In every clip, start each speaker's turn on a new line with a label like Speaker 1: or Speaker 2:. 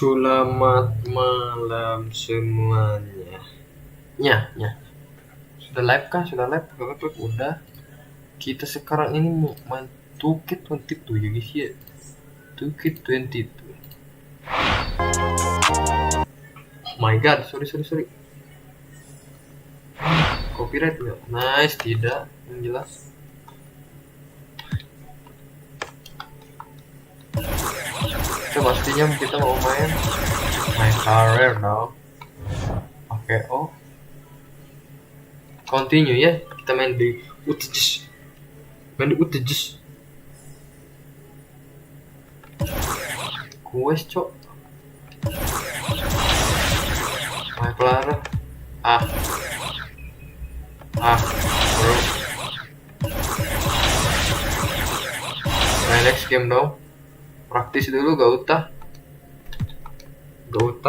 Speaker 1: Selamat malam semuanya. Sudah live kah? Sudah live? Udah. Kita sekarang ini mau main 2K22 ya guys ya. 2K22. Oh my god, sorry. Copyright nggak? Nice, tidak. Yang jelas. Pastinya kita mau main career dong. Oke, continue ya. Kita main di UTGS. Kues cok. Main kelar. Bro. Main next game dong. Praktis dulu, gak utah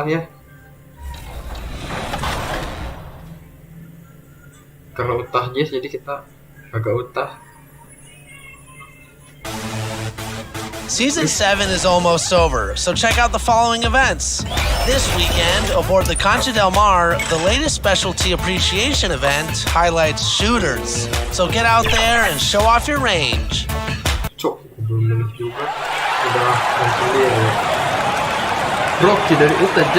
Speaker 1: ya. Karena utah yes, jadi kita agak utah.
Speaker 2: Season 7 is almost over, so check out the following events. This weekend, aboard the Concha del Mar, the latest specialty appreciation event highlights shooters. So get out there and show off your range.
Speaker 1: Cok, belum menih juga. Udah mengkilir ya. Rocky dari UTJ.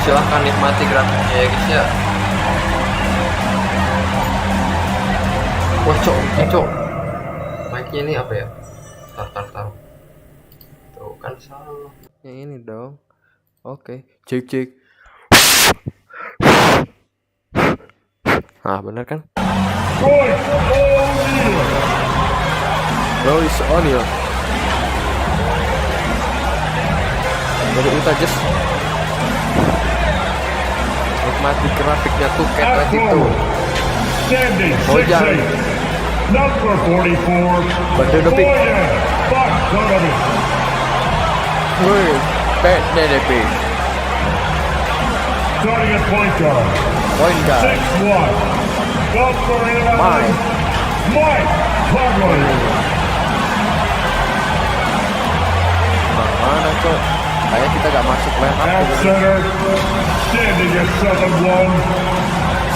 Speaker 1: Silahkan nikmati grafiknya ya guys ya. Wah cok. Mic-nya ini apa ya? Tar. Tuh kan salah. Yang ini dong. Oke, cek. Bener kan? Royce O'Neal dari UTGS. Nikmati grafiknya tuh kayak itu. Hojan
Speaker 3: number 44
Speaker 1: Bandar Depik. Woi, PDDP.
Speaker 3: Starting at point guard. 6'1". Mike Conley.
Speaker 1: Mana cok? Kayak kita gak masuk line up.
Speaker 3: At center, standing at 7'1".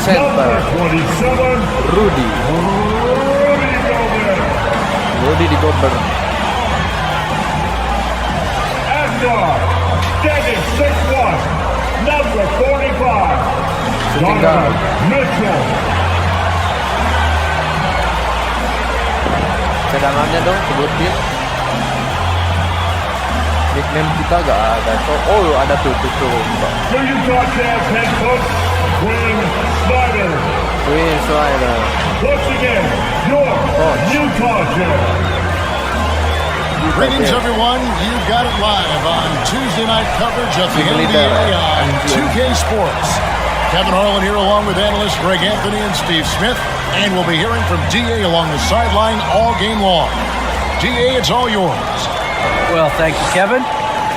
Speaker 1: Center
Speaker 3: Number 27.
Speaker 1: Rudy di Gobert.
Speaker 3: At guard, standing 6'1". Number 45.
Speaker 1: Setinggal
Speaker 3: Mitchell.
Speaker 1: cadangannya dong sebutin. Nickname kita gak ada cok. Ada tuh.
Speaker 3: The Utah Jazz head coach, Quinn Snyder. Once again, your Utah Jazz.
Speaker 4: Greetings, everyone. You got it live on Tuesday night coverage of the NBA on 2K Sports. Kevin Harlan here along with analysts Greg Anthony and Steve Smith. And we'll be hearing from DA along the sideline all game long. DA, it's all yours.
Speaker 5: Well, thank you, Kevin.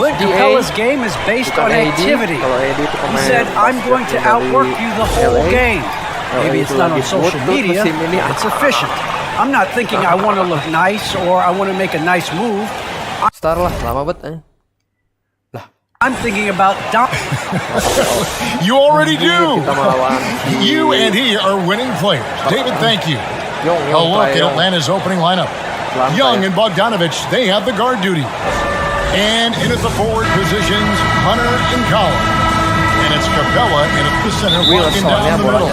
Speaker 5: Clint Capella's game is based on activity. He said, I'm going to outwork you the whole game. Maybe it's not on social media, it's efficient. I'm not thinking I want to look nice or I want to make a nice move.
Speaker 1: Star lah, lama banget.
Speaker 5: I'm thinking about
Speaker 4: You already do. You and he are winning players. David, thank you. A look at Atlanta's opening lineup. Young and Bogdanovich, they have the guard duty. And in at the forward positions, Hunter and Kalo. And it's Capella in at the center, walking down the middle.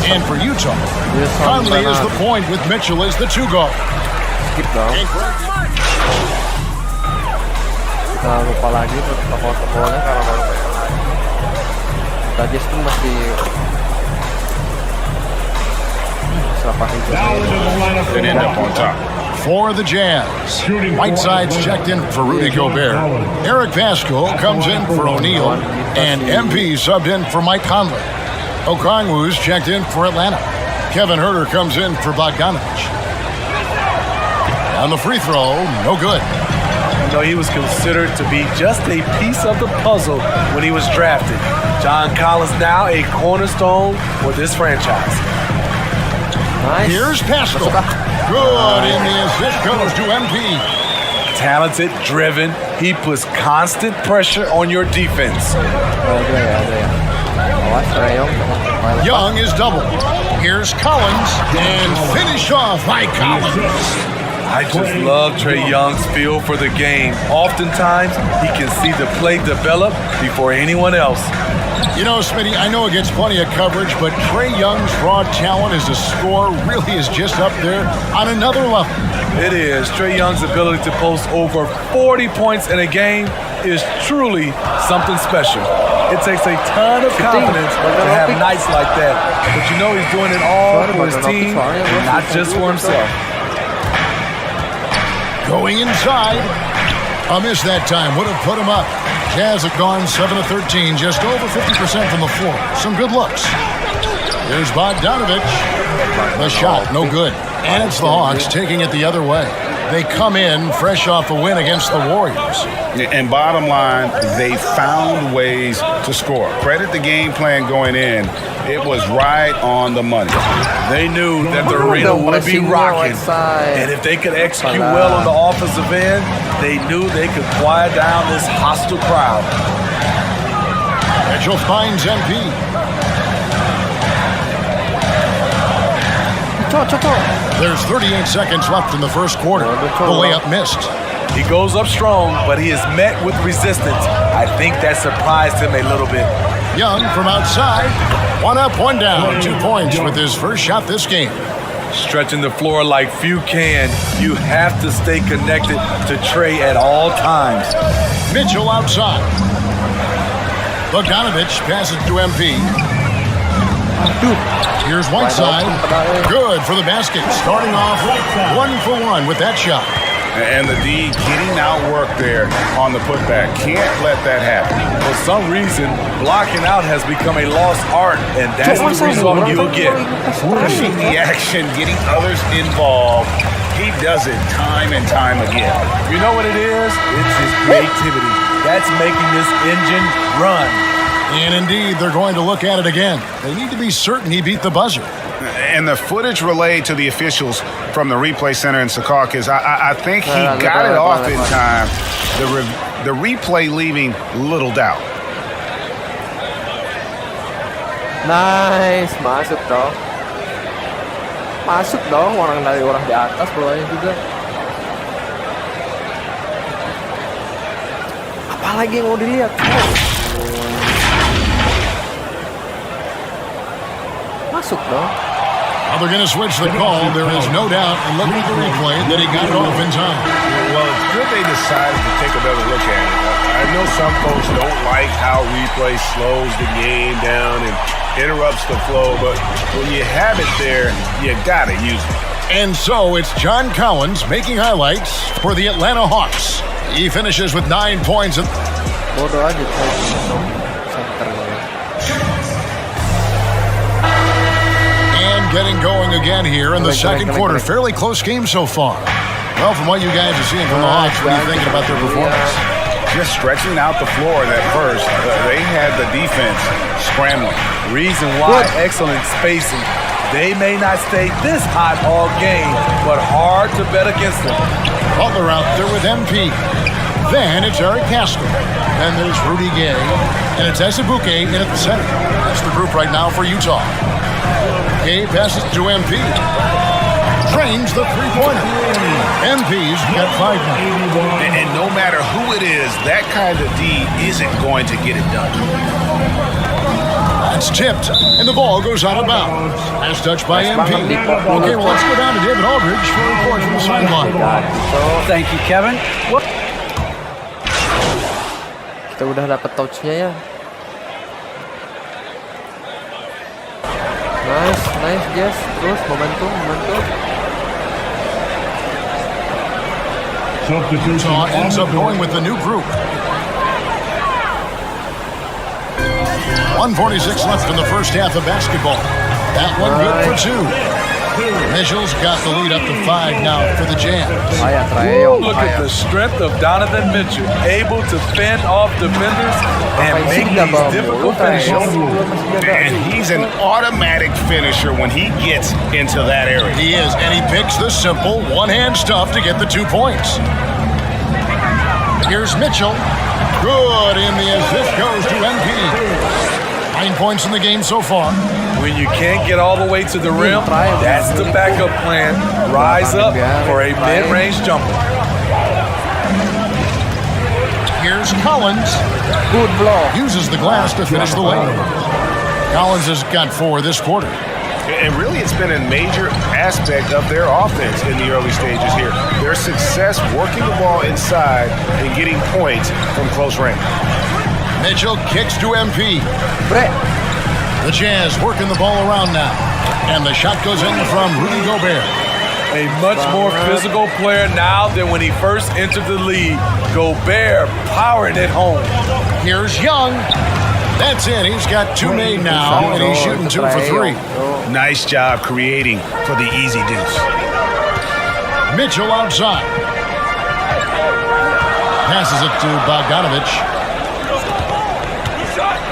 Speaker 4: And for Utah, Conley is the point with Mitchell as the two guard.
Speaker 1: Lupa lagi tuh tokoh-tokohnya karena baru tadi itu masih
Speaker 4: Then end up on top. For the Jazz, Whiteside's checked in for Rudy Gobert. Eric Pascal comes in for O'Neal, and MP subbed in for Mike Conley. Okongwu's checked in for Atlanta. Kevin Huerter comes in for Bogdanovich. On the free throw, no good.
Speaker 6: He was considered to be just a piece of the puzzle when he was drafted. John Collins now a cornerstone for this franchise.
Speaker 4: Nice. Here's Pascal. Good, and the assist goes to MP.
Speaker 6: talented, driven. He puts constant pressure on your defense.
Speaker 4: Young is doubled. Here's Collins, and finish off by Collins.
Speaker 6: I just love Trae Young's feel for the game. Oftentimes, he can see the play develop before anyone else.
Speaker 4: You know, Smitty, I know it gets plenty of coverage, but Trae Young's raw talent as a scorer really is just up there on another level.
Speaker 6: It is. Trae Young's ability to post over 40 points in a game is truly something special. It takes a ton of confidence to have nights like that. But you know he's doing it all for his team and not just for himself.
Speaker 4: Going inside. A miss that time would have put him up. Jazz have gone 7 of 13, just over 50% from the floor. Some good looks. Here's Bogdanovich. The shot, no good. And it's the Hawks taking it the other way. They come in fresh off a win against the Warriors.
Speaker 7: And bottom line, they found ways to score. Credit the game plan going in. It was right on the money.
Speaker 6: They knew that the arena would be rocking. And if they could execute well on the offensive end, they knew they could quiet down this hostile crowd.
Speaker 4: Mitchell finds MP. There's 38 seconds left in the first quarter. The layup missed.
Speaker 6: He goes up strong, but he is met with resistance. I think that surprised him a little bit.
Speaker 4: Young from outside. One up, one down. 2 points with his first shot this game.
Speaker 6: Stretching the floor like few can, you have to stay connected to Trae at all times.
Speaker 4: Mitchell outside. Bogdanovich passes to MP. Here's Whiteside. Good for the basket. Starting off 1-for-1 with that shot.
Speaker 7: And the D getting outworked there on the putback. Can't let that happen.
Speaker 6: For some reason, blocking out has become a lost art, and that's the result you'll get.
Speaker 7: Pushing the action, getting others involved. He does it time and time again.
Speaker 6: You know what it is? It's his creativity. That's making this engine run.
Speaker 4: And indeed, they're going to look at it again. They need to be certain he beat the buzzer.
Speaker 7: And the footage relayed to the officials from the replay center in Secaucus, I think he got it off in time. The replay leaving little doubt.
Speaker 1: Nice, masuk dong. Masuk dong, orang di atas bolanya juga. Apalagi yang mau dilihat? Masuk dong.
Speaker 4: Well, they're going to switch the call. There is no doubt, and look at the replay, that he got it off in time.
Speaker 7: Well, it's good they decided to take another look at it. I know some folks don't like how replay slows the game down and interrupts the flow, but when you have it there, you got to use it.
Speaker 4: And so it's John Collins making highlights for the Atlanta Hawks. He finishes with 9 points.
Speaker 1: Bodoh aja
Speaker 4: getting going again here in the second quarter. Fairly close game so far. Well, from what you guys are seeing from the Hawks, what are you thinking about their performance?
Speaker 7: Just stretching out the floor that first. They had the defense scrambling.
Speaker 6: Reason why, excellent spacing. They may not stay this hot all game, but hard to bet against them.
Speaker 4: Butler out there with MP. Then it's Eric Castro. Then there's Rudy Gay. And it's Ezebuke in at the center. That's the group right now for Utah. Gay passes to MP. Drains the three-pointer. MP's got 5 now.
Speaker 7: And no matter who it is, that kind of D isn't going to get it done.
Speaker 4: That's tipped, and the ball goes out of bounds. As touched by MP. Okay, well, let's go down to David Aldridge for a report from the sideline.
Speaker 5: Thank you, Kevin.
Speaker 1: Kita udah dapat touch-nya ya. Nice, Jess. Terus momentum.
Speaker 4: Utah ends up going with the new group. 1:46 left in the first half of basketball. That one good for 2. Mitchell's got the lead up to 5 now for the Jazz.
Speaker 6: Look at the strength of Donovan Mitchell, able to fend off defenders and make these difficult finishes.
Speaker 7: And he's an automatic finisher when he gets into that area.
Speaker 4: He is, and he picks the simple one-hand stuff to get the 2 points. Here's Mitchell. Good, and the assist goes to MP. 9 points in the game so far.
Speaker 6: When you can't get all the way to the rim, that's the backup plan. Rise up for a mid-range jumper.
Speaker 4: Here's Collins.
Speaker 1: Good block.
Speaker 4: Uses the glass to finish the lane. Collins has got 4 this quarter.
Speaker 7: And really, it's been a major aspect of their offense in the early stages here. Their success working the ball inside and getting points from close range.
Speaker 4: Mitchell kicks to MP.
Speaker 1: Brett.
Speaker 4: The Jazz working the ball around now. And the shot goes in from Rudy Gobert.
Speaker 6: A much more physical player now than when he first entered the league. Gobert powering it home.
Speaker 4: Here's Young. That's it. He's got 2 made now, and he's shooting 2 for 3.
Speaker 7: Nice job creating for the easy deuce.
Speaker 4: Mitchell outside. Passes it to Bogdanovich.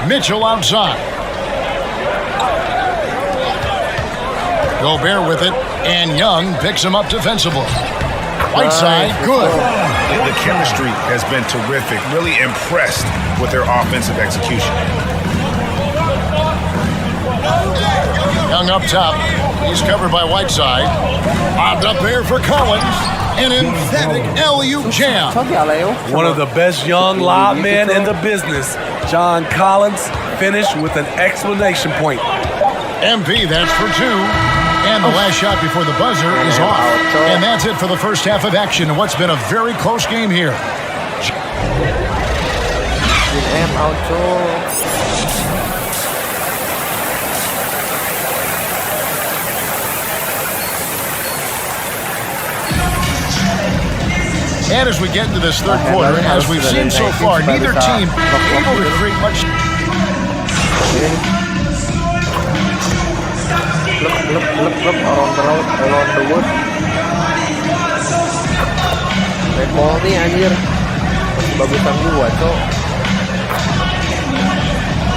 Speaker 4: Mitchell outside. Gobert with it, and Young picks him up defensively. Whiteside, good.
Speaker 7: The chemistry has been terrific. Really impressed with their offensive execution.
Speaker 4: Young up top. He's covered by Whiteside. Bobbed up there for Collins. An emphatic LU jam.
Speaker 6: One of the best young lob men in the business. John Collins finished with an exclamation point.
Speaker 4: MP, that's for 2. And the last shot before the buzzer is off. And that's it for the first half of action in what's been a very close game here. And as we get into this third quarter, as we've seen so far, neither team able to create much.
Speaker 1: Klub around the wood. Red ball nih anjir. Masih bagusan gua, cok.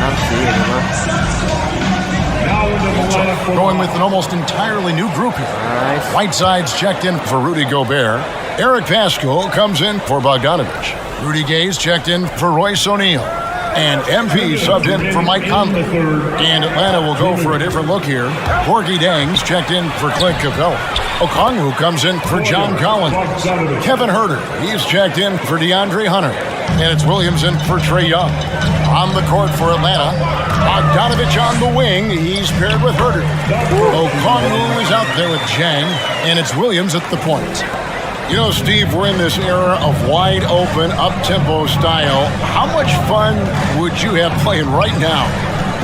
Speaker 1: Nanti ini mah.
Speaker 4: Going with an almost entirely new group here.
Speaker 1: Nice.
Speaker 4: Whiteside's checked in for Rudy Gobert. Eric Pascal comes in for Bogdanovich. Rudy Gay's checked in for Royce O'Neal. And MP subbed in for Mike Conley. And Atlanta will go for a different look here. Gorgie Dang's checked in for Clint Capella. Okongwu comes in for John Collins. Kevin Huerter, he's checked in for DeAndre Hunter. And it's Williams in for Trae Young. On the court for Atlanta, Bogdanovich on the wing. He's paired with Huerter. Okongwu is out there with Jang. And it's Williams at the point. You know, Steve, we're in this era of wide open, up-tempo style. How much fun would you have playing right now?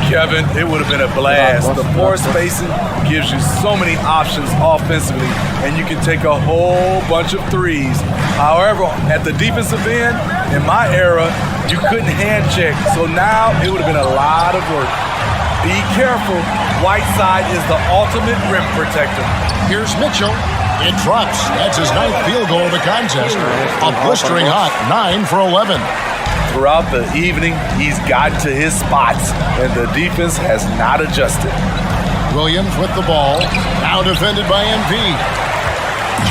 Speaker 6: Kevin, it would have been a blast. The floor spacing gives you so many options offensively, and you can take a whole bunch of threes. However, at the defensive end, in my era, you couldn't hand check, so now it would have been a lot of work. Be careful. Whiteside is the ultimate rim protector.
Speaker 4: Here's Mitchell. It drops. That's his 9th field goal of the contest. A blistering hot 9 for 11.
Speaker 6: Throughout the evening, he's gotten to his spots, and the defense has not adjusted.
Speaker 4: Williams with the ball. Now defended by MP.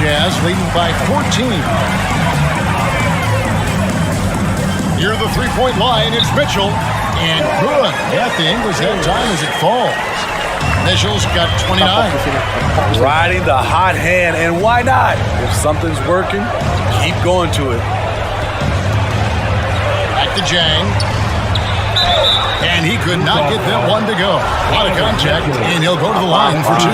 Speaker 4: Jazz leading by 14. Near the three-point line, it's Mitchell. And good. At the English head time as it falls. Mitchell's got 29.
Speaker 6: Riding the hot hand, and why not? If something's working, keep going to it.
Speaker 4: Back to Jang. And he could not get that one to go. A lot of contact, and he'll go to the line for 2.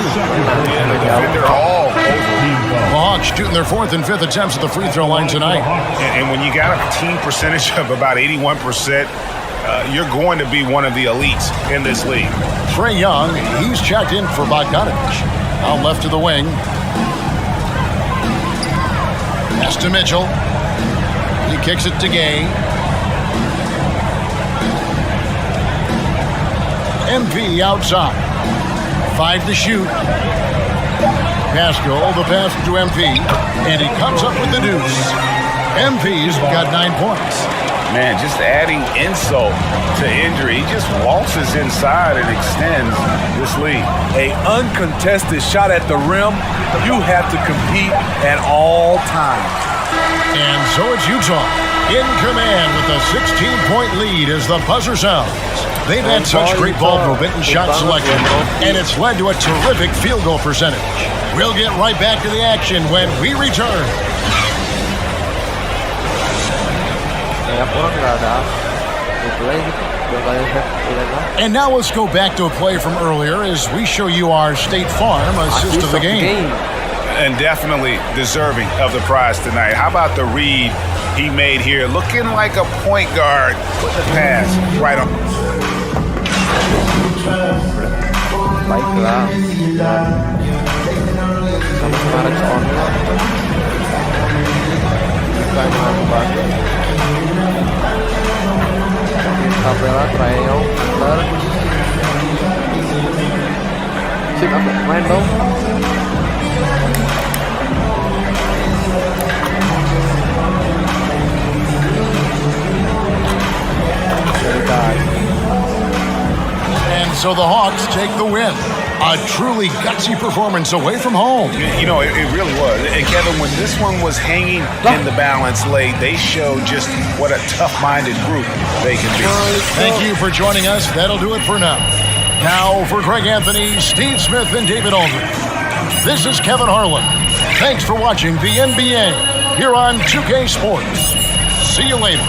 Speaker 7: They're all over.
Speaker 4: The Hawks shooting their 4th and 5th attempts at the free throw line tonight.
Speaker 7: And when you got a team percentage of about 81%, you're going to be one of the elites in this league.
Speaker 4: Trae Young, he's checked in for Bogdanovich. Out left to the wing. Pass to Mitchell. He kicks it to Gay. MP outside. 5 to shoot. Pascal, the pass to MP. And he comes up with the deuce. MP's got 9 points.
Speaker 7: Man, just adding insult to injury. He just waltzes inside and extends this lead.
Speaker 6: A uncontested shot at the rim, you have to compete at all times.
Speaker 4: And so it's Utah in command with a 16-point lead as the buzzer sounds. They've had such great ball movement and shot selection, and it's led to a terrific field goal percentage. We'll get right back to the action when we return. And now let's go back to a play from earlier as we show you our State Farm assist of the game.
Speaker 7: And definitely deserving of the prize tonight. How about the read he made here? Looking like a point guard. Put the pass right on.
Speaker 1: Baiklah. Sama-sama respon. Bukan Banget. Tabela trial putar. Sip, aku main dong.
Speaker 4: And so the Hawks take the win. A truly gutsy performance away from home.
Speaker 7: You know, it really was. And Kevin, when this one was hanging in the balance late, they showed just what a tough-minded group they can be.
Speaker 4: Thank you for joining us. That'll do it for now. Now for Greg Anthony, Steve Smith, and David Aldridge. This is Kevin Harlan. Thanks for watching the NBA here on 2K Sports. See you later.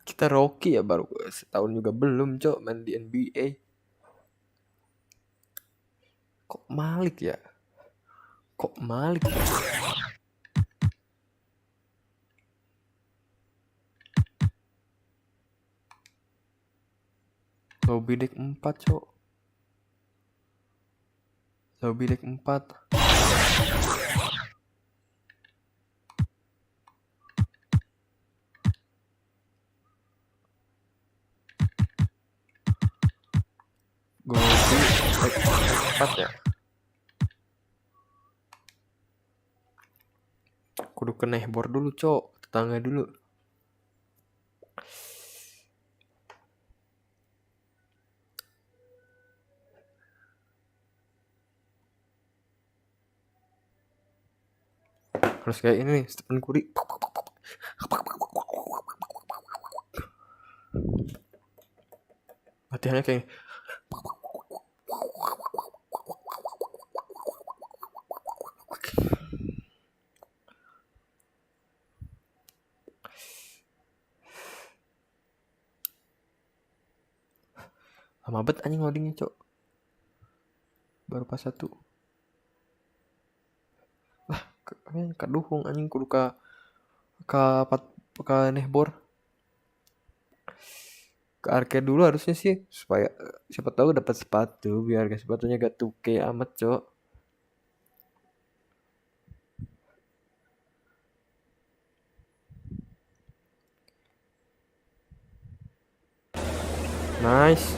Speaker 1: Kita Rocky ya, baru setahun juga belum cok main di NBA. Kok Malik ya? Kok Malik ya? Lobby deck 4 cok. Lobby deck 4. Ya. Kudu ke neighbor dulu cok, tetangga dulu. Harus kayak ini nih, Stephen Curry. Latihannya kayak lama bet anjing loadingnya cok, baru pas 1 lah kaduhung anjing kudu ka nehbor ke arcade dulu harusnya sih, supaya siapa tahu dapat sepatu, biar sepatunya gak tuke amat cok. Nice.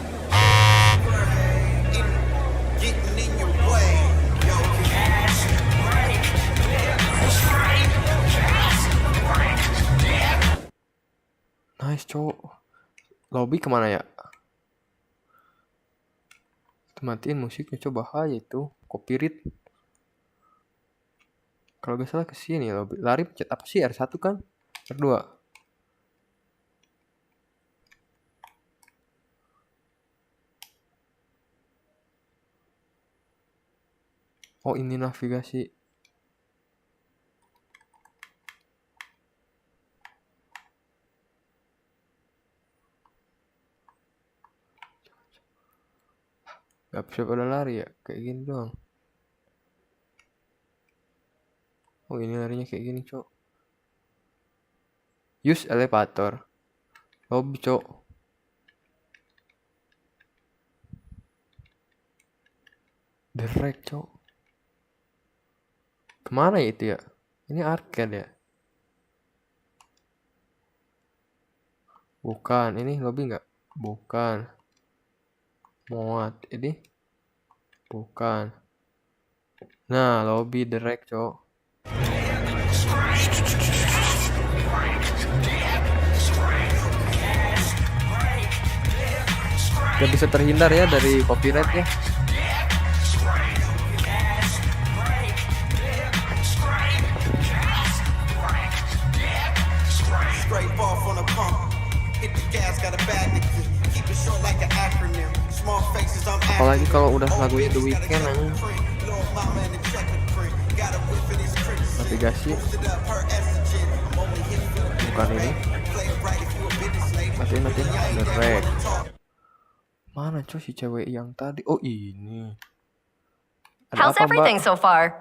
Speaker 1: Nice cowok. Lobby kemana ya? Matiin musiknya, coba bahaya itu. Copyright. Kalau gak salah kesini lobby. Lari pencet apa sih? R1 kan? R2. Oh ini navigasi. Gak bisa pada lari ya, kayak gini doang. Oh ini larinya kayak gini cok. Use elevator. Lobby cok. Direct cok. Kemana ya itu ya? Ini arcade ya? Bukan, ini lobby nggak? Bukan. Muat ini? Bukan. Nah, lobby direct, cok. Gak bisa terhindar ya dari copyright ya. Apalagi kalau udah lagunya The Weeknd navigasi bukan ini. Matiin subrek. Mana coy si cewek yang tadi? Oh ini. Ada
Speaker 8: How's
Speaker 1: apa,
Speaker 8: everything
Speaker 1: Mbak?
Speaker 8: so far?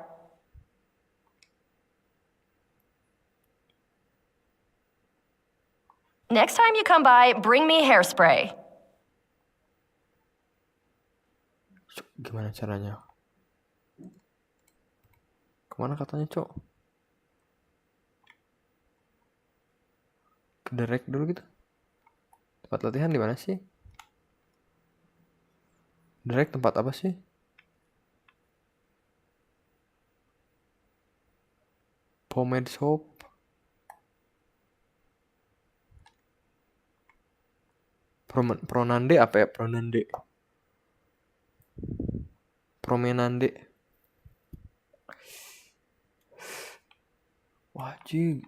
Speaker 8: Next time you come by, bring me hairspray.
Speaker 1: Gimana caranya? Kemana katanya, Cok? Ke direct dulu gitu. Tempat latihan di mana sih? Direct tempat apa sih? Pomade shop. Pronande apa ya? Promenande. Wah,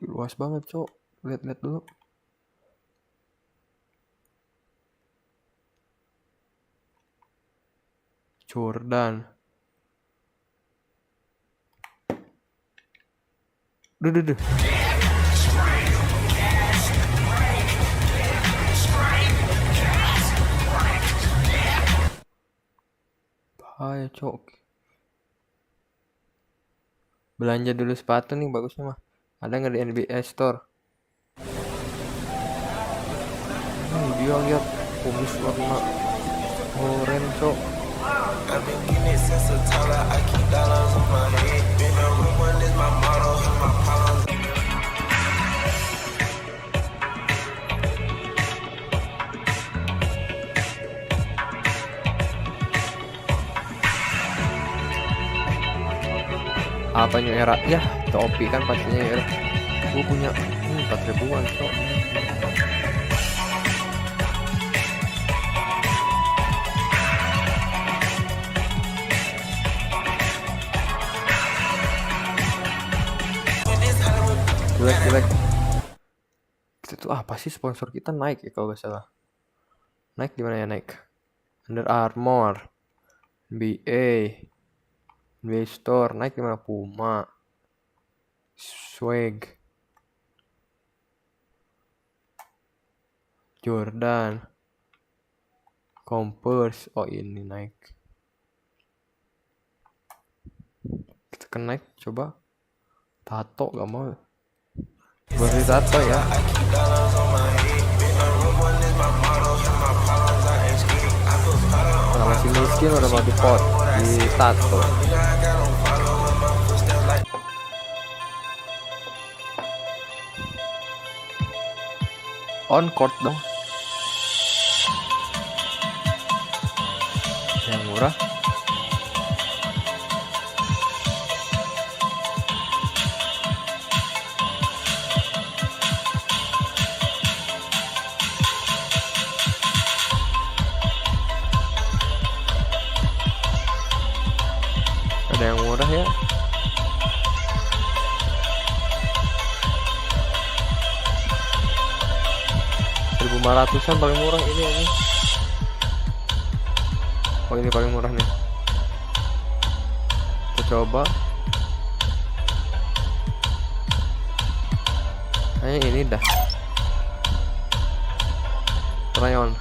Speaker 1: luas banget, Cok. Lihat-lihat dulu. Jordan. Duh. Bahaya, Cok. Belanja dulu sepatu nih bagusnya mah. Ada nggak di NVIDIA Store? Dia lihat kumis warna oranye, Cok. Apa New Era? Ya, topi kan pastinya New Era. Gue punya 4.000-an, Cok. Jelek. Itu apa sih sponsor kita? Nike ya kalau gak salah. Nike gimana ya Nike? Under Armour, NBA Store, Nike gimana? Puma, Swag, Jordan, Converse. Oh ini Nike. Kita ke Nike coba. Tato gak mau. Beri tato ya. Kalau masih miskin udah mau di tato. On court dong. Yang murah. Ada yang murah ya. Ratusan paling murah ini. Oh ini paling murah nih. Kita coba. Kayaknya ini dah. Rayon.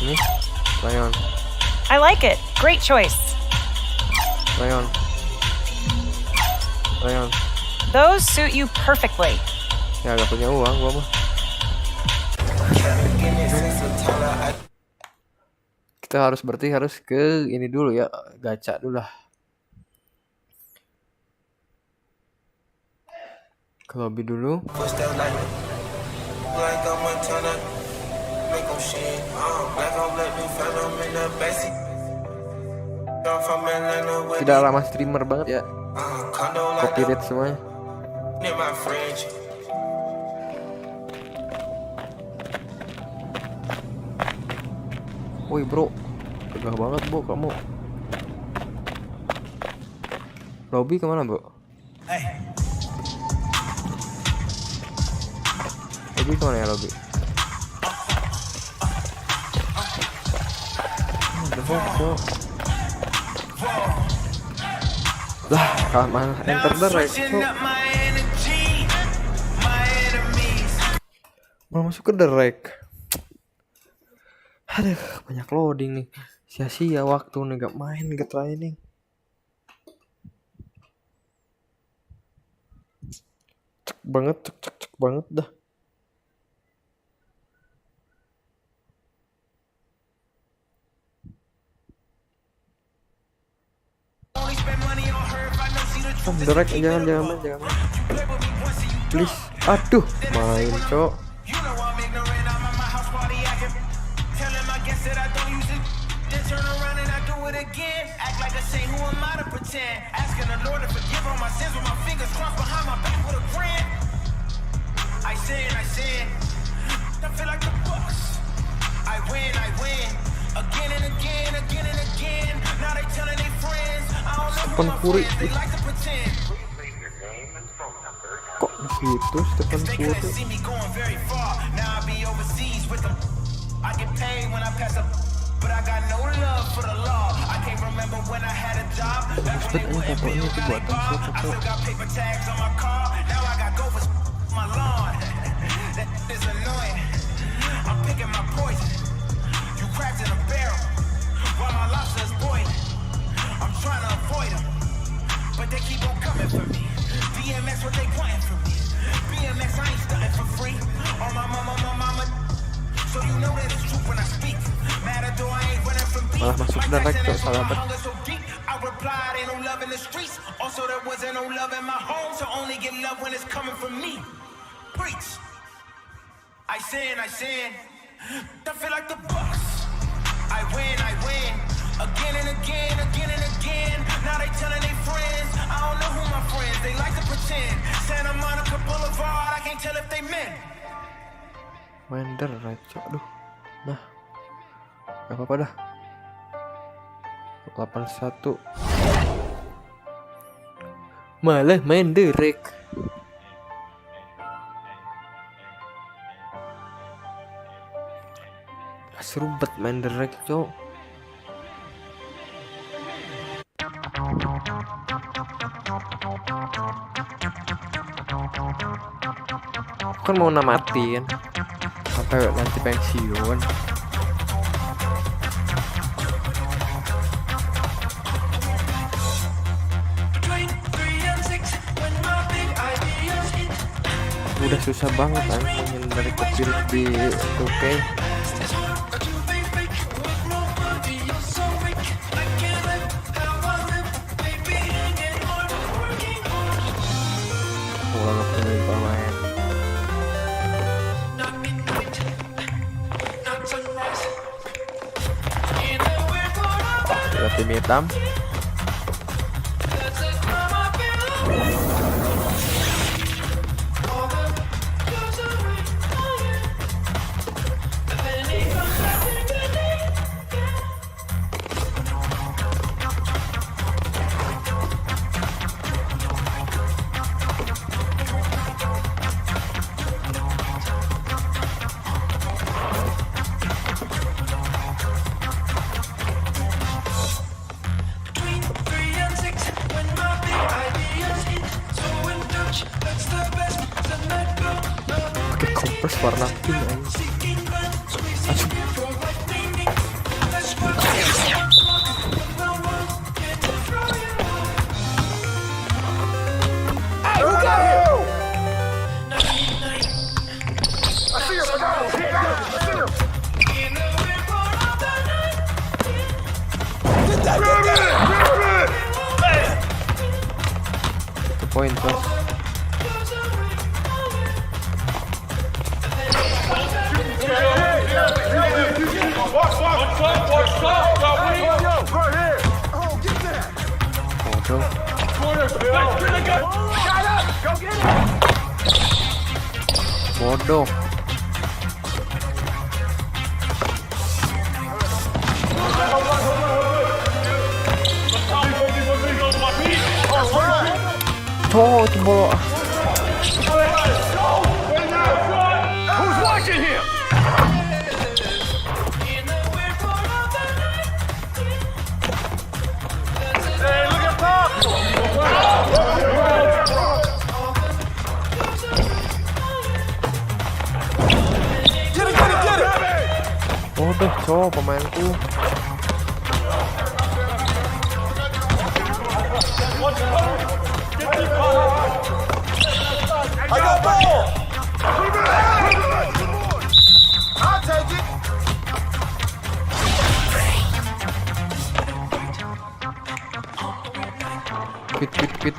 Speaker 1: Ini rayon.
Speaker 9: I like it. Great choice.
Speaker 1: Rayon.
Speaker 9: Those suit you perfectly.
Speaker 1: Ya gak punya uang gua mah. Kita harus ke ini dulu ya, gacha dulu lah. Ke lobby dulu. Tidak ramah streamer banget ya. Copyright semuanya. Woi bro, tegah banget bro kamu. Lobby kemana bro? Lobby kemana ya lobby? Bro. Lah, mana enter the right, cok. Mau masuk ke the right. Aduh, banyak loading nih. Sia-sia waktu nih gak main, gak training. Cek banget dah. Direct, jangan main. Please. Aduh, main cok. Stefan Curry. Kok di situ Stefan Curry? Respect ini fotonya itu buatan siapa cok? Malah masuk direct cok, sahabat.
Speaker 10: Again and again. Now they telling their friends. I don't know who my friends. They like to pretend. Santa Monica Boulevard. I can't tell if they men.
Speaker 1: Main direct cok, aduh. Nah, gak apa-apa dah. 81. Malah main direct. Seru banget main direct cok. Kan mau namatin sampai nanti pensiun. Udah susah banget angin dari kecil di 2K. Tim hitam. Kompres warna pink anjing. Poin terus. Bodoh. Cowok itu bola.
Speaker 3: Who's watching him? Hey, look at Pop! Get it!
Speaker 1: Bodoh cowok pemainku.
Speaker 3: I got ball! I'll take it!
Speaker 1: Quit.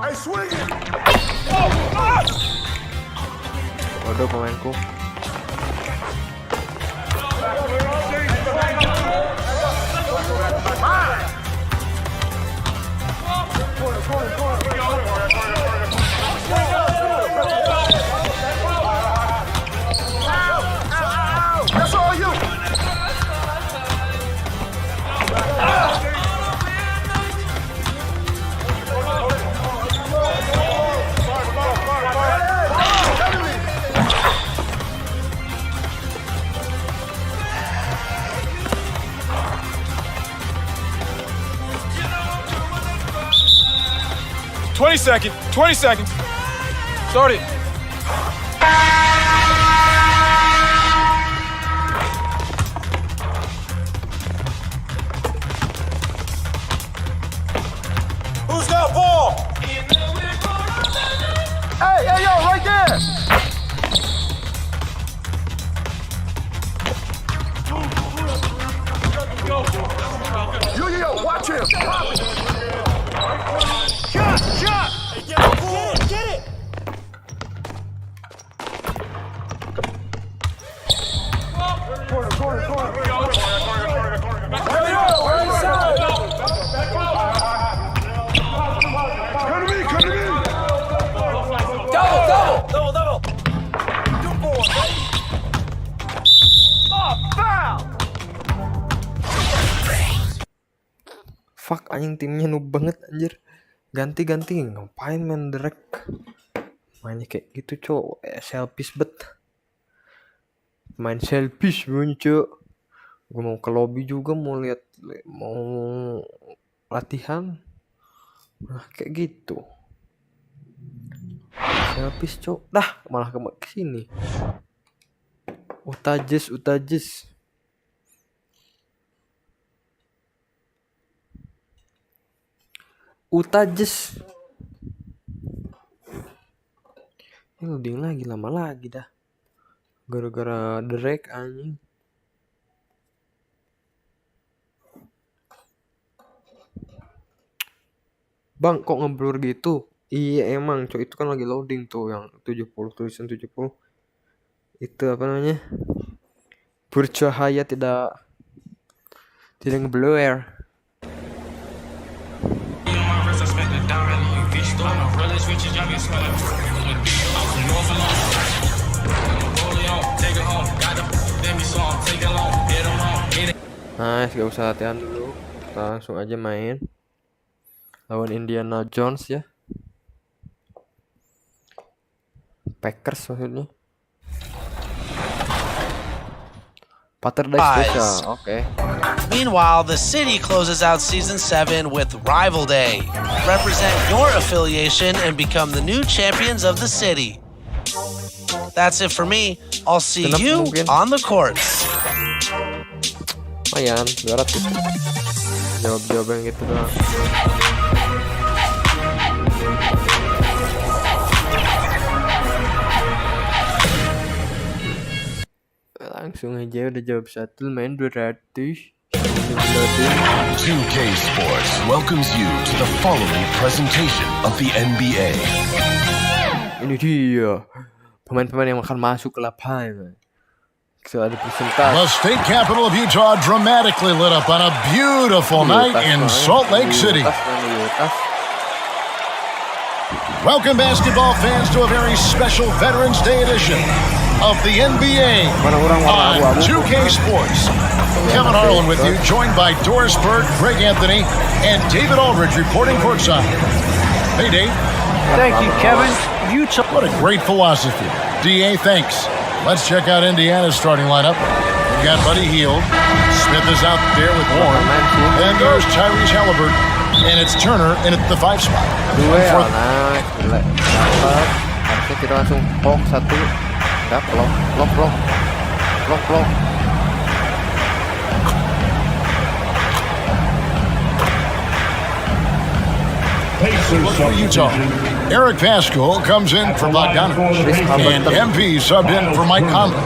Speaker 3: Hey, swing it!
Speaker 1: Bodoh pemainku.
Speaker 3: That's all you!
Speaker 6: Twenty seconds. Start it.
Speaker 3: Who's got ball? Hey, yo, right there! Yo, watch him! Shot! Get it! Corner. Come to me! Double! Good boy, baby! Oh, foul!
Speaker 1: Fuck, anjing timnya noob banget anjir. Ganti ngapain main direct? Mainnya kayak gitu cowok, selfish bet. Main selfish bunyi cowok. Gue mau ke lobby juga, mau lihat, mau latihan. Nah kayak gitu. Selfish cowok. Dah malah ke sini. Utajes. Ini loading lagi, lama lagi dah. Gara-gara direct anjing. Bang, kok ngeblur gitu? Iya emang, cok itu kan lagi loading tuh yang 70, tulisan 70. Itu apa namanya? Bercahaya tidak ngeblur. Nice, gak usah latihan dulu. Kita langsung aja main. Lawan Indiana Jones ya. Packers maksudnya. Patterdise spesial, oke.
Speaker 2: Meanwhile, the city closes out season 7 with Rival Day. Represent your affiliation and become the new champions of the city. That's it for me. I'll see you on the courts.
Speaker 1: Lumayan, 200. Jawab-jawaban gitu doang. Langsung aja udah jawab satu, main 200.
Speaker 11: 2K Sports welcomes you to the following presentation of the NBA.
Speaker 1: Ini dia pemain-pemain yang akan masuk ke lapangan. So, ada presentasi.
Speaker 4: The state capital of Utah dramatically lit up on a beautiful night in Salt Lake City. Welcome, basketball fans, to a very special Veterans Day edition of the NBA on 2K Sports. Kevin Harlan with you, joined by Doris Berg, Greg Anthony, and David Aldridge reporting courtside. Hey, Dave.
Speaker 5: Thank you, Kevin.
Speaker 4: What a great philosophy. DA, thanks. Let's check out Indiana's starting lineup. We've got Buddy Hield. Smith is out there with Warren. And there's Tyrese Halliburton. And it's Turner in at the 5 spot.
Speaker 1: Harusnya kita langsung blok satu. Udah, blok.
Speaker 4: Look for Utah. Eric Pascal comes in for Bogdanovich. And MP subbed in for Mike Conley.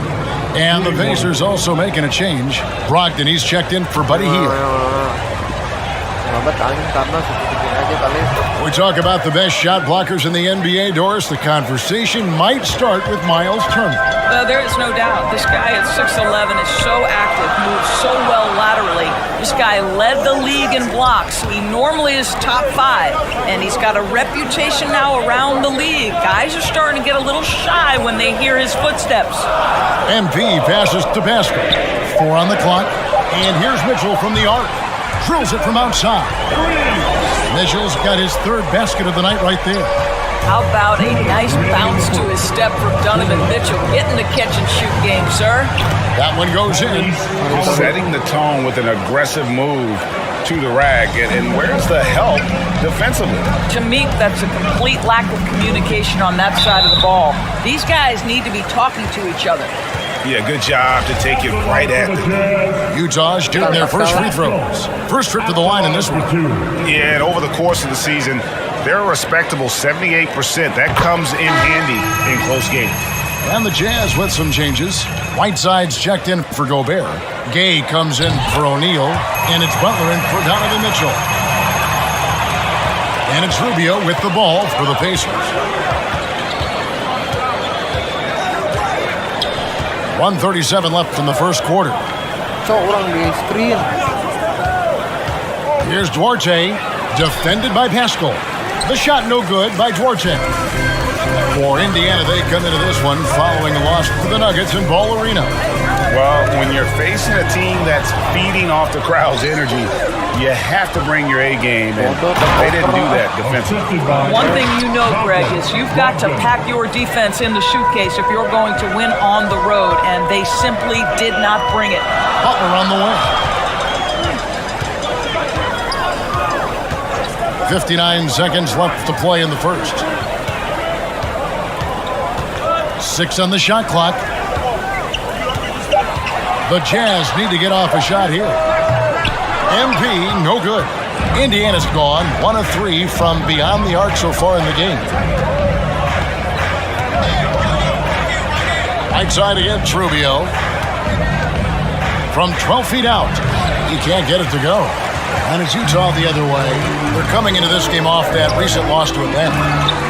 Speaker 4: And the Pacers also making a change. Brogdon, he's checked in for Buddy Hield. We talk about the best shot blockers in the NBA, Doris. The conversation might start with Miles Turner.
Speaker 12: There is no doubt. This guy at 6'11" is so active, moves so well laterally. This guy led the league in blocks, so he normally is top 5, and he's got a reputation now around the league. Guys are starting to get a little shy when they hear his footsteps.
Speaker 4: MP passes to Pascal. 4 on the clock, and here's Mitchell from the arc. Drills it from outside. Mitchell's got his 3rd basket of the night right there.
Speaker 12: How about a nice bounce to his step from Donovan Mitchell? Get in the catch-and-shoot game, sir.
Speaker 4: That one goes in.
Speaker 7: Setting the tone with an aggressive move to the rack. And where's the help defensively?
Speaker 12: To me, that's a complete lack of communication on that side of the ball. These guys need to be talking to each other.
Speaker 7: Yeah, good job to take it right at them.
Speaker 4: Utah's shooting their first free throws. First trip to the line in this one.
Speaker 7: Yeah, and over the course of the season, they're a respectable 78%. That comes in handy in close games.
Speaker 4: And the Jazz with some changes. Whiteside's checked in for Gobert. Gay comes in for O'Neal. And it's Butler in for Donovan Mitchell. And it's Rubio with the ball for the Pacers. 1:37 left in the first quarter.
Speaker 1: Orang di screen.
Speaker 4: Here's Duarte, defended by Pascal. The shot no good by Duarte. For Indiana, they come into this one following a loss to the Nuggets in Ball Arena.
Speaker 7: Well, when you're facing a team that's feeding off the crowd's energy, you have to bring your A game, and they didn't do that defensively.
Speaker 12: One thing you know, Greg, is you've got to pack your defense in the suitcase if you're going to win on the road, and they simply did not bring it.
Speaker 4: Butler on the way. 59 seconds left to play in the first. 6 on the shot clock. The Jazz need to get off a shot here. MP, no good. Indiana's gone 1 of 3 from beyond the arc so far in the game. Right side again, Rubio. From 12 feet out. He can't get it to go. And it's Utah the other way. They're coming into this game off that recent loss to Atlanta.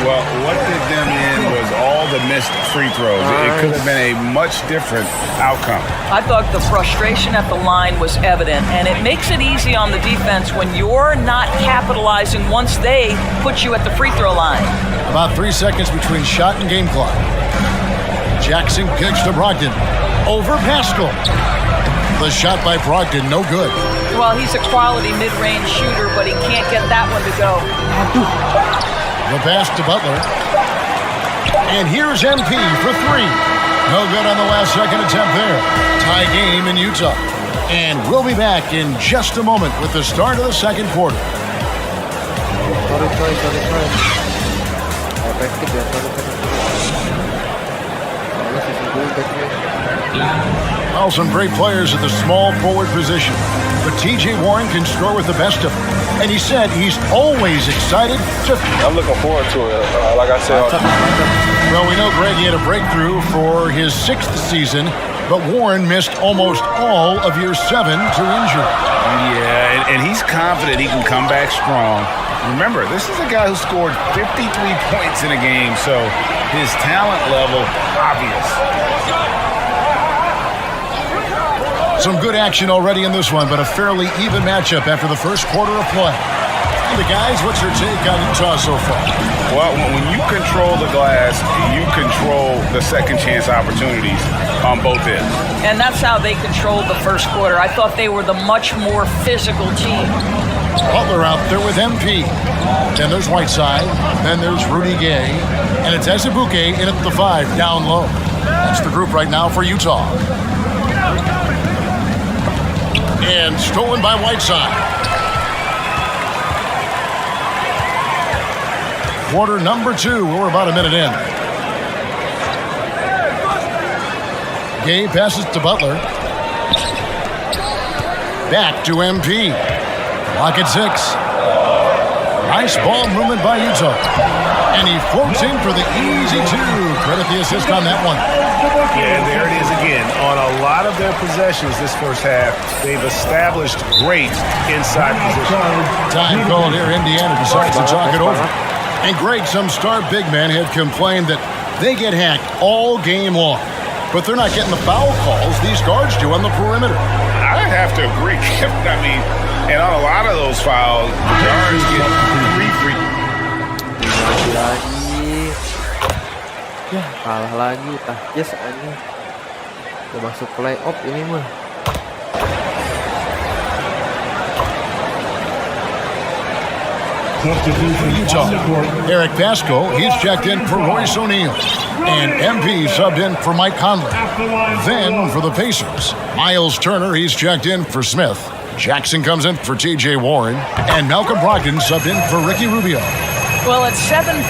Speaker 7: Well, what did them in was all the missed free throws. It could have been a much different outcome.
Speaker 12: I thought the frustration at the line was evident, and it makes it easy on the defense when you're not capitalizing once they put you at the free throw line.
Speaker 4: About 3 seconds between shot and game clock. Jackson kicks to Brogdon. Over Pascal. The shot by Brogdon, no good.
Speaker 12: Well, he's a quality mid-range shooter, but he can't get that one to go.
Speaker 4: The pass to Butler. And here's MP for 3. No good on the last second attempt there. Tie game in Utah. And we'll be back in just a moment with the start of the second quarter. Well, some great players at the small forward position. But T.J. Warren can score with the best of them. And he said he's always excited to...
Speaker 13: I'm looking forward to it. Like I said...
Speaker 4: Well, we know Greg had a breakthrough for his 6th season, but Warren missed almost all of year 7 to injury.
Speaker 7: Yeah, and he's confident he can come back strong. Remember, this is a guy who scored 53 points in a game, so his talent level, obvious.
Speaker 4: Some good action already in this one, but a fairly even matchup after the first quarter of play. The guys, what's your take on Utah so far?
Speaker 7: Well, when you control the glass, you control the second chance opportunities on both ends.
Speaker 12: And that's how they controlled the first quarter. I thought they were the much more physical team.
Speaker 4: Butler out there with MP. Then there's Whiteside. Then there's Rudy Gay. And it's Ezebuke in at the 5 down low. That's the group right now for Utah. And stolen by Whiteside. Quarter number 2. We're about a minute in. Gay passes to Butler. Back to MP. Lock at 6. Nice ball movement by Utah. And he floats in for the easy 2. Credit the assist on that one.
Speaker 7: Yeah, and there it is again. On a lot of their possessions this first half, they've established great inside position.
Speaker 4: Time called here. Indiana decides to talk it over. And Greg, some star big men have complained that they get hacked all game long. But they're not getting the foul calls these guards do on the perimeter.
Speaker 7: I have to agree. I mean, and on a lot of those fouls, the guards get free.
Speaker 1: Lagi. Ya, kalah lagi. Yes, ini. Udah masuk playoff ini mah.
Speaker 4: Utah. Eric Pasco, he's checked in for Royce O'Neal. And MP subbed in for Mike Conley. Then for the Pacers, Miles Turner, he's checked in for Smith. Jackson comes in for T.J. Warren. And Malcolm Brogdon subbed in for Ricky Rubio.
Speaker 12: Well, at 7'1",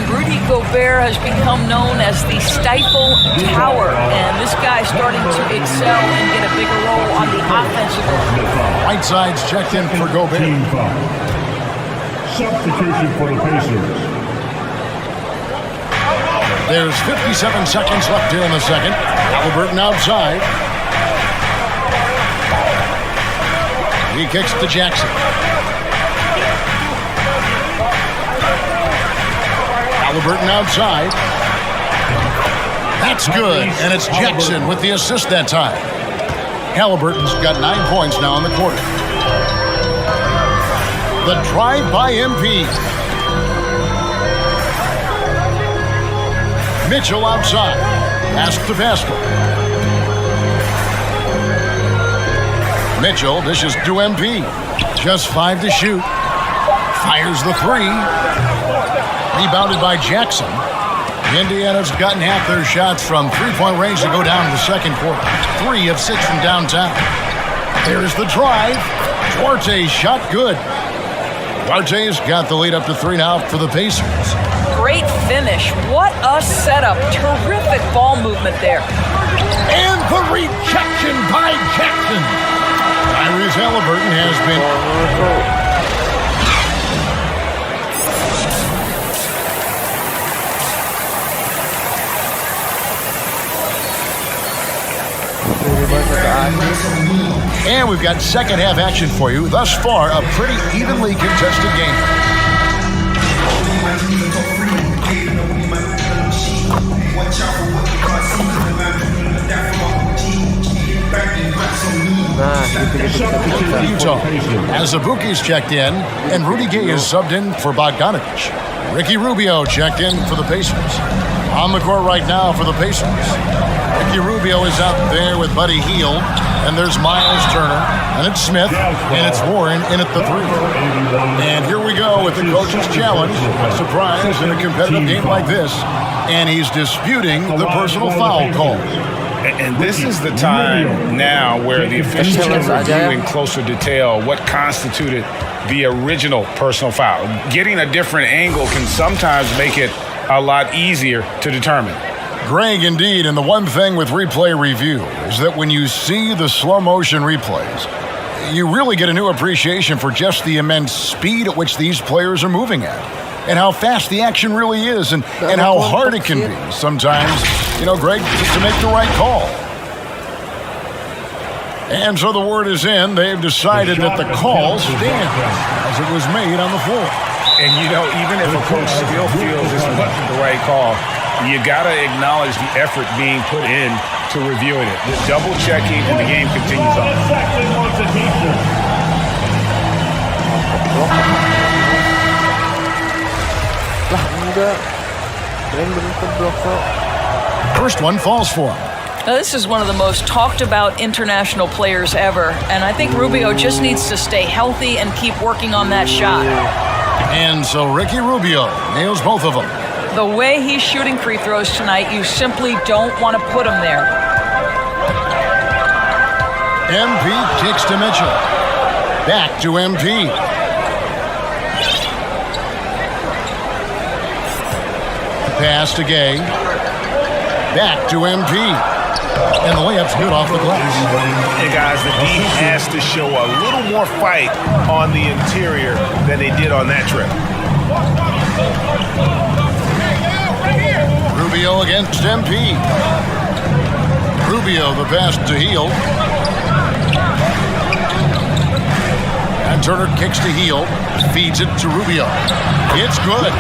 Speaker 12: Rudy Gobert has become known as the Stifle Tower, and this guy's starting to excel and get a bigger role on the offensive end.
Speaker 4: Whiteside's checked in for Gobert.
Speaker 3: Substitution for the Pacers.
Speaker 4: There's 57 seconds left here in the second. Halliburton outside. He kicks to Jackson. Halliburton outside. That's good, and it's Jackson with the assist that time. Halliburton's got 9 points now in the quarter. The drive by MP. Mitchell outside. Pass to Pascal. Mitchell dishes to MP. Just 5 to shoot. Fires the 3. Rebounded by Jackson. Indiana's gotten half their shots from three-point range to go down in the second quarter. 3 of 6 from downtown. There's the drive. Duarte's shot good. Duarte's got the lead up to 3 now for the Pacers.
Speaker 12: Great finish. What a setup. Terrific ball movement there.
Speaker 4: And the rejection by Jackson. Tyrese Halliburton has been... And we've got second half action for you. Thus far, a pretty evenly contested game. Utah. Ezebuke's checked in, and Rudy Gay is subbed in for Bogdanovich. Ricky Rubio checked in for the Pacers. On the court right now for the Pacers. Ricky Rubio is out there with Buddy Hield, and there's Miles Turner, and it's Smith, and it's Warren in at the 3. And here we go with the coach's challenge. A surprise in a competitive game like this, and he's disputing the personal foul call.
Speaker 7: And this is the time now where the officials are reviewing in closer detail what constituted the original personal foul. Getting a different angle can sometimes make it a lot easier to determine.
Speaker 4: Greg, indeed, and the one thing with replay review is that when you see the slow motion replays, you really get a new appreciation for just the immense speed at which these players are moving at, and how fast the action really is, and how hard it can be sometimes, Greg, just to make the right call. And so the word is in. They've decided that the call stands as it was made on the floor.
Speaker 7: And, even if a coach still feels this wasn't the right call, you got to acknowledge the effort being put in to reviewing it. The double checking, and the game continues on.
Speaker 1: enggak. Bener keblok kok.
Speaker 4: First one falls for him.
Speaker 12: Now, this is one of the most talked about international players ever, and I think Rubio just needs to stay healthy and keep working on that shot.
Speaker 4: And so Ricky Rubio nails both of them.
Speaker 12: The way he's shooting free throws tonight, you simply don't want to put him there.
Speaker 4: MP kicks to Mitchell. Back to MP. Pass to Gay. Back to MP. And the layup's good off the glass.
Speaker 7: Hey guys, the D has to show a little more fight on the interior than they did on that trip.
Speaker 4: Rubio against MP. Rubio the pass to Heel. And Turner kicks to Heel. Feeds it to Rubio. It's good.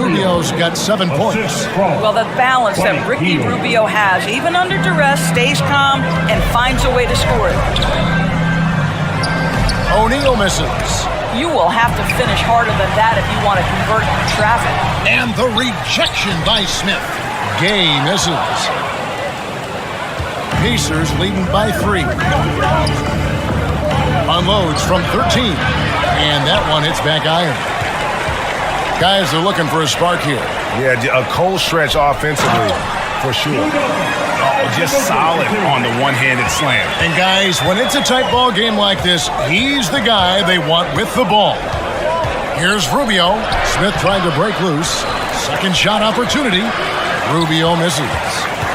Speaker 4: Rubio's got 7 points.
Speaker 12: Well, the balance that Ricky Rubio has, even under duress, stays calm and finds a way to score it.
Speaker 4: O'Neal misses.
Speaker 12: You will have to finish harder than that if you want to convert traffic.
Speaker 4: And the rejection by Smith. Gay misses. Pacers leading by 3. Unloads from 13. And that one hits back iron. Guys are looking for a spark here.
Speaker 7: Yeah, a cold stretch offensively, for sure. Just solid on the one-handed slam.
Speaker 4: And guys, when it's a tight ball game like this, he's the guy they want with the ball. Here's Rubio. Smith trying to break loose. Second shot opportunity. Rubio misses.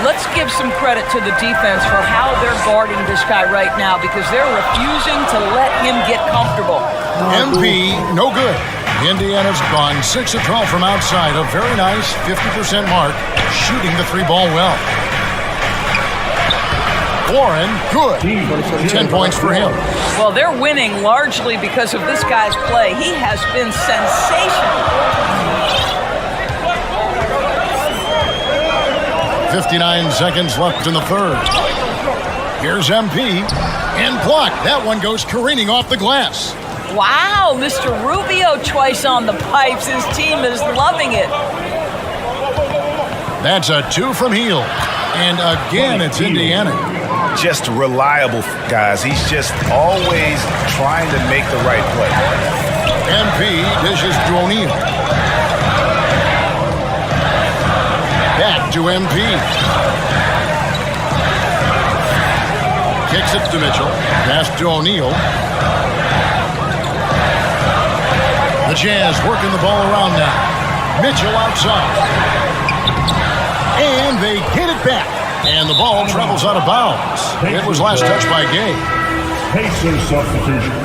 Speaker 12: Let's give some credit to the defense for how they're guarding this guy right now because they're refusing to let him get comfortable.
Speaker 4: MP, no good. Indiana's gone 6 of 12 from outside. A very nice 50% mark, shooting the 3-ball well. Warren, good. 10 points for him.
Speaker 12: Well, they're winning largely because of this guy's play. He has been sensational.
Speaker 4: 59 seconds left in the third. Here's MP. And blocked. That one goes careening off the glass.
Speaker 12: Wow, Mr. Rubio twice on the pipes. His team is loving it.
Speaker 4: That's a 2 from Heel. And again, it's Indiana.
Speaker 7: Just reliable, guys. He's just always trying to make the right play.
Speaker 4: MP dishes to O'Neal. Back to MP. Kicks it to Mitchell. Pass to O'Neal. The Jazz working the ball around now. Mitchell outside. And they get it back. And the ball travels out of bounds. It was last touched by Gay.
Speaker 3: Pacer substitution.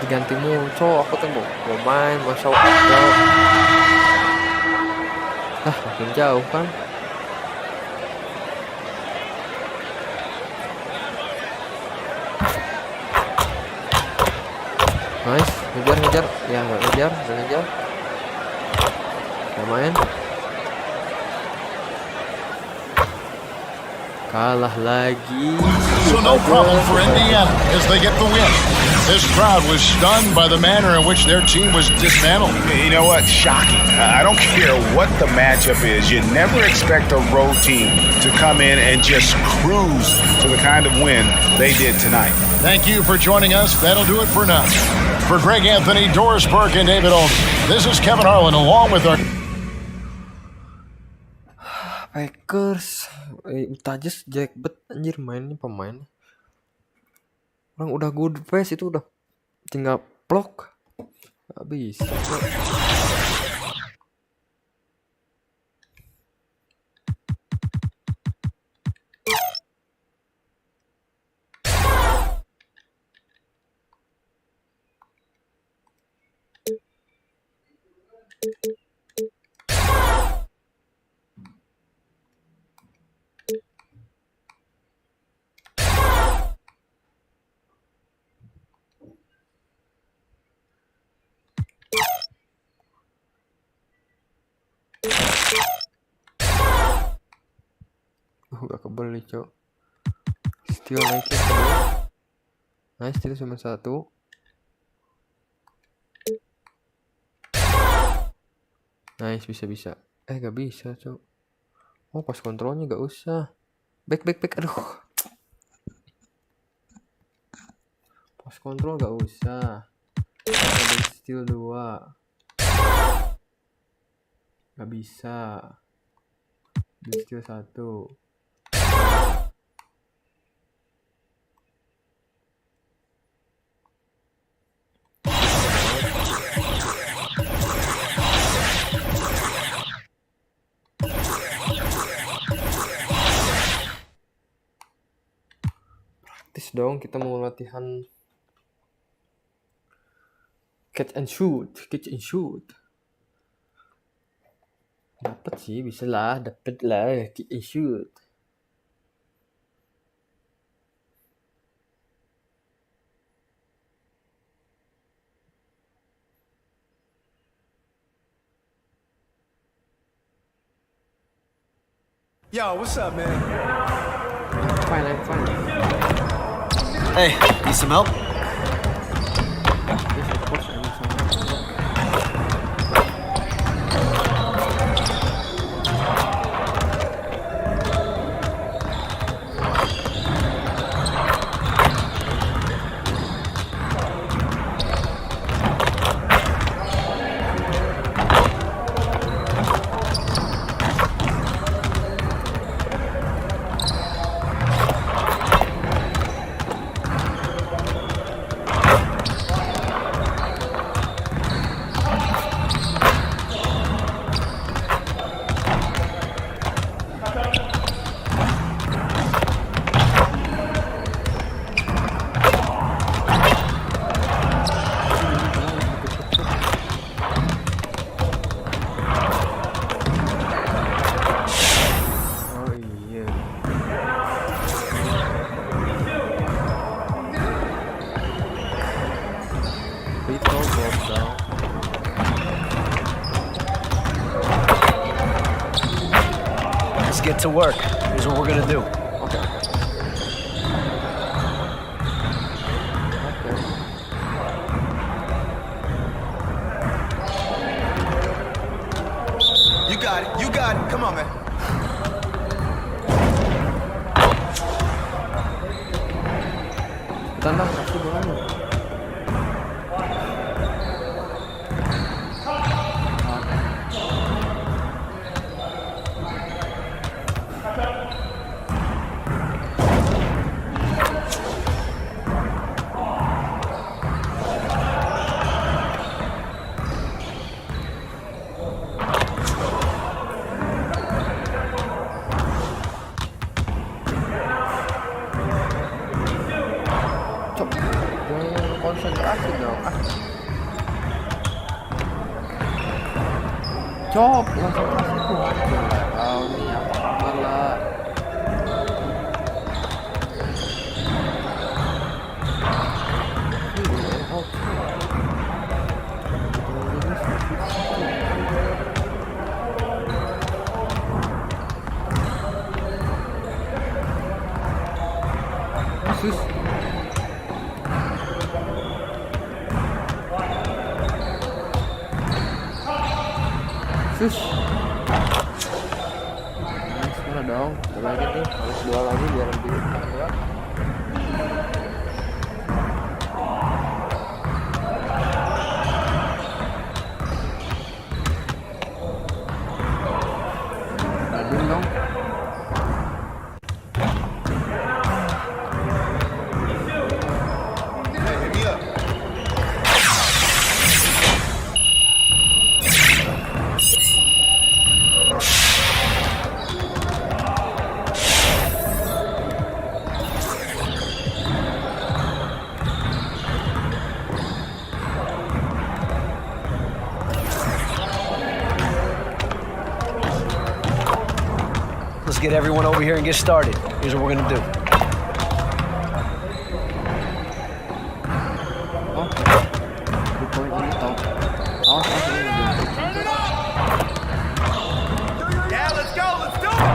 Speaker 1: Diganti muncul, aku tuh mau main, mau show up. Makin jauh kan. Nice, ngejar. Ya, nggak ngejar. Udah main. Kalah lagi.
Speaker 4: So no problem for Indiana as they get the win. This crowd was stunned by the manner in which their team was dismantled.
Speaker 7: You know what? Shocking. I don't care what the matchup is. You never expect a road team to come in and just cruise to the kind of win they did tonight.
Speaker 4: Thank you for joining us. That'll do it for now. For Greg Anthony, Doris Burke, and David Olden, this is Kevin Harlan along with our...
Speaker 1: Packers, Utajes jelek bet anjir mainnya pemain. Orang udah good pass itu udah tinggal block. Gak bisa. Gak kebeli cok. Steal naikin kedua. Nice, steal cuma 1. Nice, bisa. Gak bisa, Cok. Oh, pas kontrolnya gak usah. Back. Aduh. Pas kontrol gak usah. Ada steal 2. Gak bisa. Ada steal 1. Praktis dong, kita mau latihan catch and shoot. Dapet sih, bisa lah, catch and shoot.
Speaker 10: Yo, what's up, man?
Speaker 1: Fine.
Speaker 10: Hey, need some help?
Speaker 5: Let's get to work. Here's what we're gonna do.
Speaker 1: Okay.
Speaker 10: You got it. Come on, man.
Speaker 1: Tandang, kasih bolanya. Konsentrasi dong. Cop, konsentrasi tuh. Tahu nih apa lah. Sus. Mana dong? Coba lagi nih, harus 2 lagi biar lebih kuat. Adun dong.
Speaker 5: Let's get everyone over here and get started. Here's what we're gonna do.
Speaker 10: Yeah, let's go. Let's do it.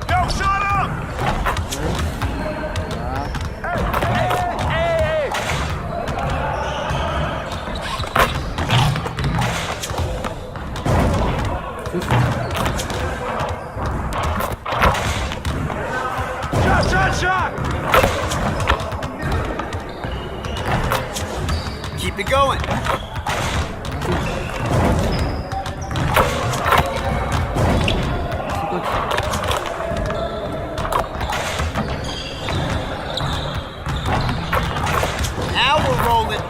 Speaker 10: Yo, shut up. Hey. Shot!
Speaker 5: Keep it going. Now we're rolling.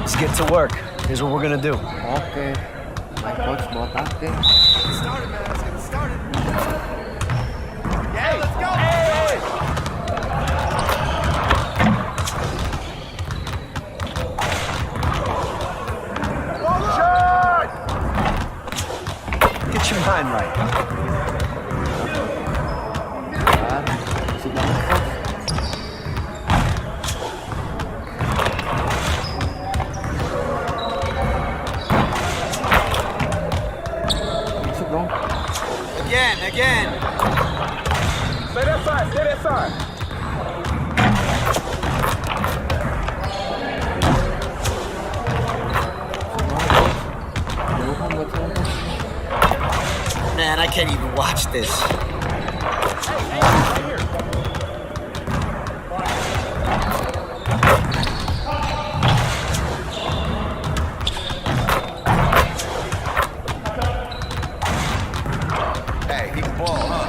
Speaker 5: Let's get to work. Here's what we're gonna do.
Speaker 1: Oke, my coach buat acting.
Speaker 10: Yeah, let's go! Hey! Shot!
Speaker 5: Get your mind right.
Speaker 1: Masih banget coach. Masuk dong.
Speaker 5: Again.
Speaker 10: Stay that side.
Speaker 5: Man, I can't even watch this.
Speaker 10: Hey, he can ball, huh?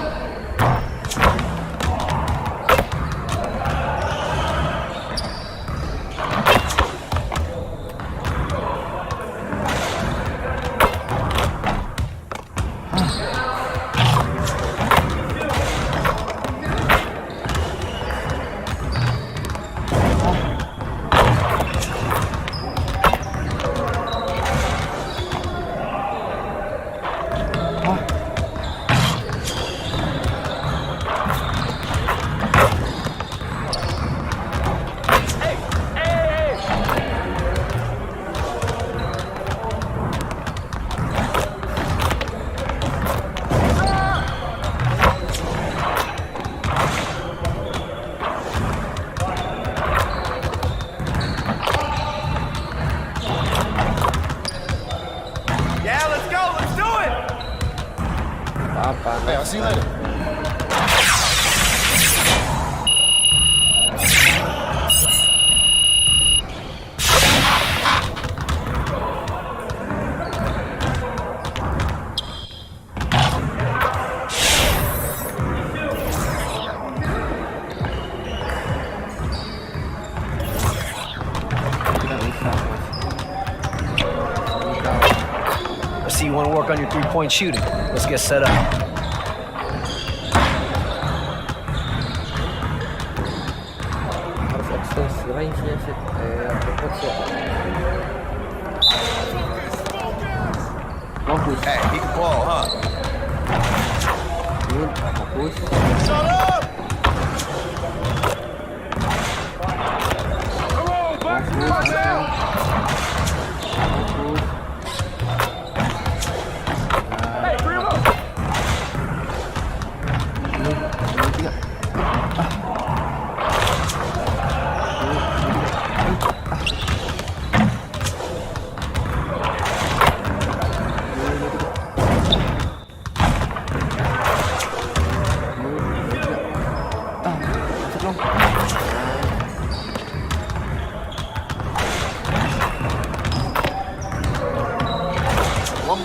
Speaker 4: Hey, I'll see you later.
Speaker 5: I see you want to work on your three-point shooting. Let's get set up.
Speaker 10: Hey, he can ball, huh? Shut up! Come on, box now! Hey, bring him up!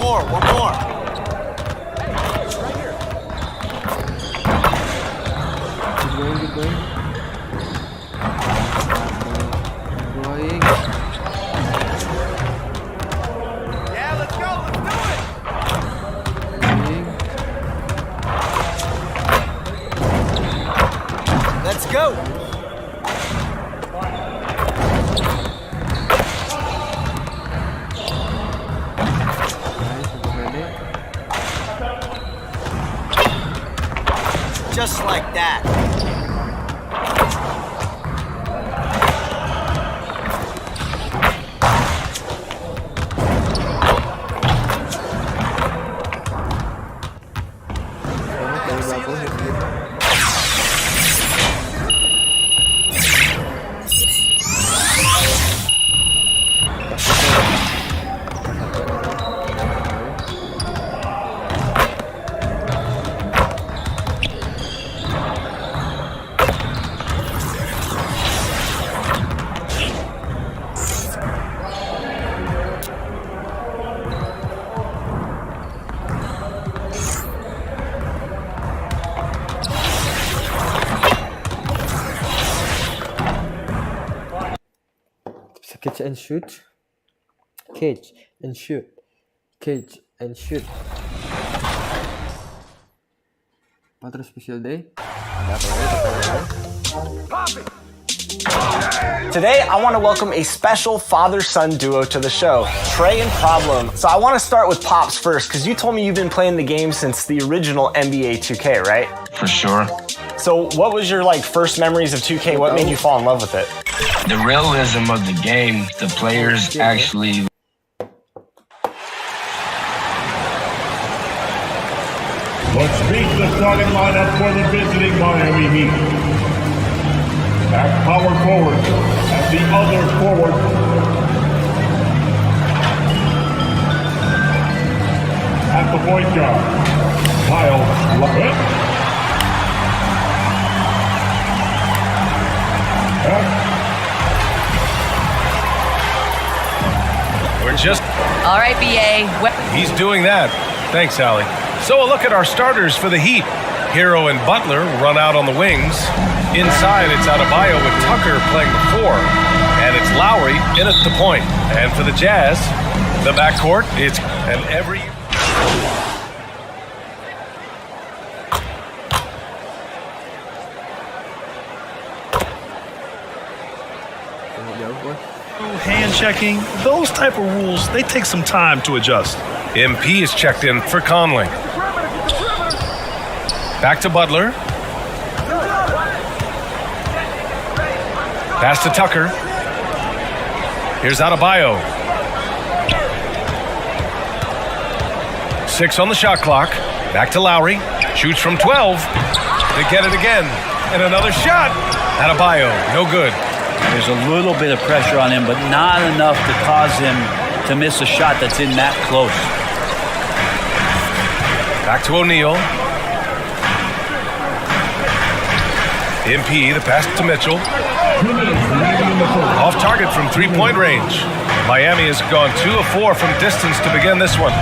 Speaker 2: more.
Speaker 1: Keep going.
Speaker 10: Yeah, let's go.
Speaker 2: Let's go. Just like that.
Speaker 1: Catch and shoot. Catch and shoot. Catch and shoot. Patro special day.
Speaker 14: Today, I want to welcome a special father-son duo to the show, Trey and Problem. So I want to start with Pops first, because you told me you've been playing the game since the original NBA 2K, right?
Speaker 15: For sure.
Speaker 14: So what was your first memories of 2K? What made you fall in love with it?
Speaker 15: The realism of the game, the players actually...
Speaker 3: Let's meet the starting lineup for the visiting Miami Heat. At power forward, at the other forward. At the point guard, Kyle.
Speaker 6: We're just...
Speaker 12: All right, BA.
Speaker 6: He's doing that. Thanks, Allie. So a look at our starters for the Heat. Hero and Butler run out on the wings. Inside, it's Adebayo with Tucker playing the 4. And it's Lowry in at the point. And for the Jazz, the backcourt, it's... And every...
Speaker 16: Hand checking, those type of rules, they take some time to adjust.
Speaker 6: MP is checked in for Conley. Back to Butler. Pass to Tucker. Here's Adebayo. 6 on the shot clock. Back to Lowry. Shoots from 12. They get it again. And another shot. Adebayo, no good.
Speaker 5: There's a little bit of pressure on him, but not enough to cause him to miss a shot that's in that close.
Speaker 6: Back to O'Neal. MP, the pass to Mitchell. Off target from three-point range. Miami has gone 2 of 4 from distance to begin this one.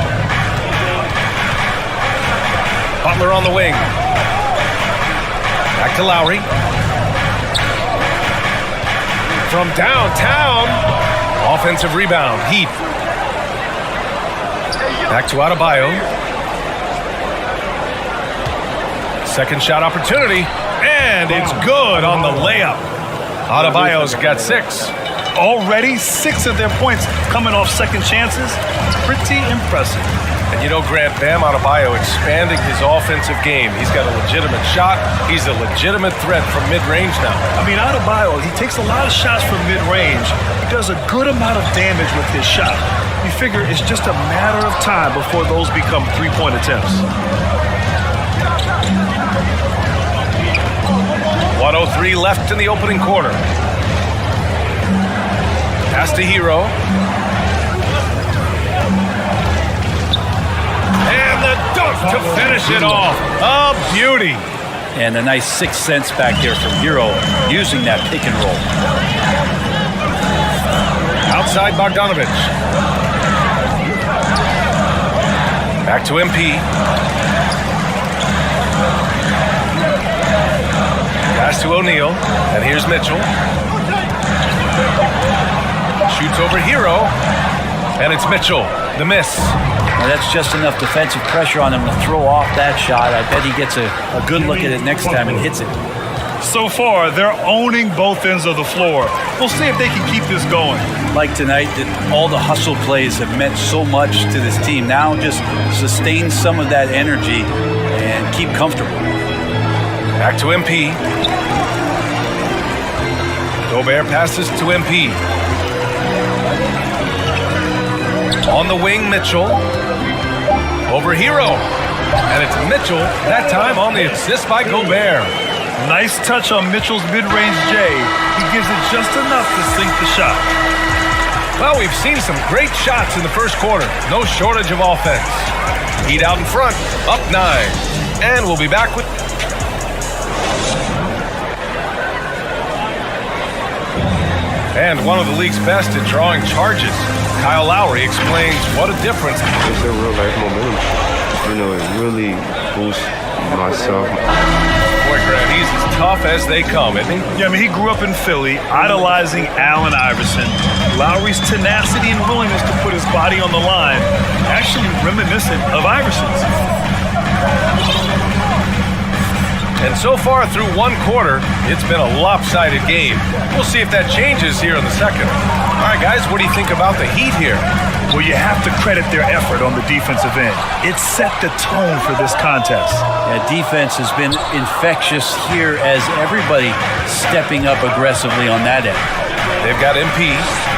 Speaker 6: Butler on the wing. Back to Lowry. From downtown. Offensive rebound. Heat. Back to Adebayo. Second shot opportunity. And it's good on the layup. Adebayo's got 6.
Speaker 16: Already 6 of their points coming off second chances. Pretty impressive.
Speaker 6: And you know, Grant, Bam Adebayo expanding his offensive game. He's got a legitimate shot. He's a legitimate threat from mid-range now.
Speaker 16: I mean, Adebayo, he takes a lot of shots from mid-range. He does a good amount of damage with his shot. You figure it's just a matter of time before those become three-point attempts.
Speaker 6: 1:03 left in the opening quarter. Pass to Hero. And the dunk to finish it off. A beauty.
Speaker 5: And a nice 6 cents back there from Hero using that pick and roll.
Speaker 6: Outside Bogdanovich. Back to MP. Pass to O'Neal, and here's Mitchell. Shoots over Hero, and it's Mitchell, the miss.
Speaker 5: Well, that's just enough defensive pressure on him to throw off that shot. I bet he gets a good look at it next time and hits it.
Speaker 16: So far, they're owning both ends of the floor. We'll see if they can keep this going.
Speaker 5: Like tonight, all the hustle plays have meant so much to this team. Now just sustain some of that energy and keep comfortable.
Speaker 6: Back to MP. Gobert passes to MP. On the wing, Mitchell. Over Hero. And it's Mitchell, that time on the assist by Gobert.
Speaker 16: Nice touch on Mitchell's mid-range J. He gives it just enough to sink the shot.
Speaker 6: Well, we've seen some great shots in the first quarter. No shortage of offense. Heat out in front, up 9. And we'll be back with... And one of the league's best at drawing charges. Kyle Lowry explains what a difference.
Speaker 13: It's a real life momentum. You know, it really boosts myself.
Speaker 6: Boy, Grant, he's as tough as they come, isn't he?
Speaker 16: Yeah, I mean, he grew up in Philly, idolizing Allen Iverson. Lowry's tenacity and willingness to put his body on the line, actually reminiscent of Iverson's.
Speaker 6: And so far through one quarter, it's been a lopsided game. We'll see if that changes here in the second. All right, guys, what do you think about the Heat here?
Speaker 16: Well, you have to credit their effort on the defensive end. It set the tone for this contest.
Speaker 5: Yeah, defense has been infectious here as everybody stepping up aggressively on that end.
Speaker 6: They've got MP.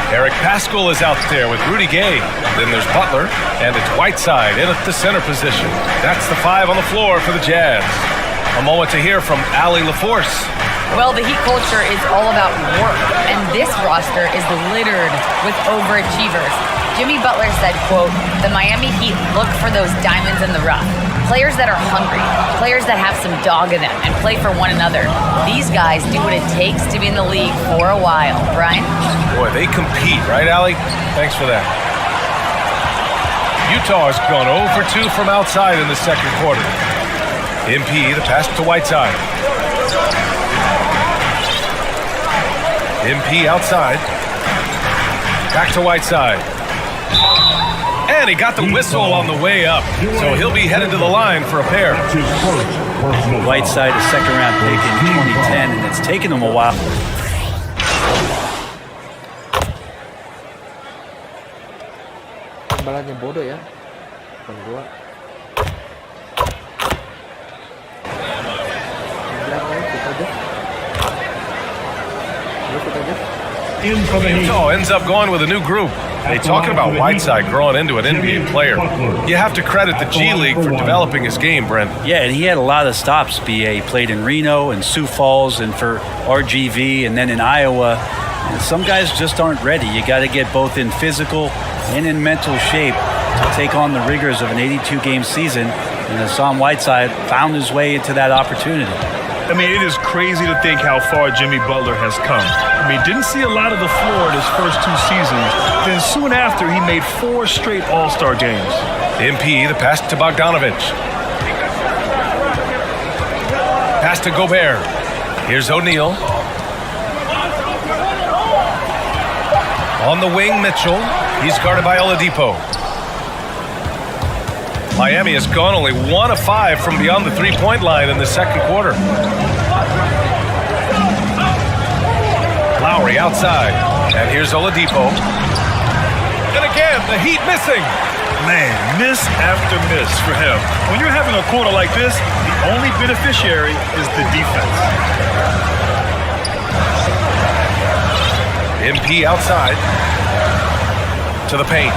Speaker 6: Eric Paschall is out there with Rudy Gay. Then there's Butler, and it's Whiteside in at the center position. That's the 5 on the floor for the Jazz. A moment to hear from Allie LaForce.
Speaker 17: Well, the Heat culture is all about work, and this roster is littered with overachievers. Jimmy Butler said, quote, "The Miami Heat look for those diamonds in the rough. Players that are hungry, players that have some dog in them and play for one another. These guys do what it takes to be in the league for a while." Brian?
Speaker 6: Boy, they compete, right, Allie? Thanks for that. Utah has gone 0 for 2 from outside in the second quarter. MP, the pass to Whiteside. MP outside. Back to Whiteside. And he got the whistle on the way up, so he'll be headed to the line for a pair.
Speaker 5: Whiteside, a second-round pick in 2010, and it's taken him a while.
Speaker 1: Balanya bodoh ya. Bukan gua.
Speaker 6: Utah ends up going with a new group. They talking about Whiteside growing into an NBA player. You have to credit the G League for developing his game, Brent.
Speaker 5: Yeah, and he had a lot of stops, BA. He played in Reno and Sioux Falls and for RGV and then in Iowa. And some guys just aren't ready. You got to get both in physical and in mental shape to take on the rigors of an 82-game season. And Hassan Whiteside found his way into that opportunity.
Speaker 16: I mean, it is crazy to think how far Jimmy Butler has come. I mean, didn't see a lot of the floor in his first 2 seasons. Then soon after, he made 4 straight All-Star games.
Speaker 6: MP, the pass to Bogdanovich. Pass to Gobert. Here's O'Neal. On the wing, Mitchell. He's guarded by Oladipo. Miami has gone only 1 of 5 from beyond the 3-point line in the second quarter. Lowry outside. And here's Oladipo. And again, the Heat missing.
Speaker 16: Man, miss after miss for him. When you're having a quarter like this, the only beneficiary is the defense.
Speaker 6: MP outside. To the paint.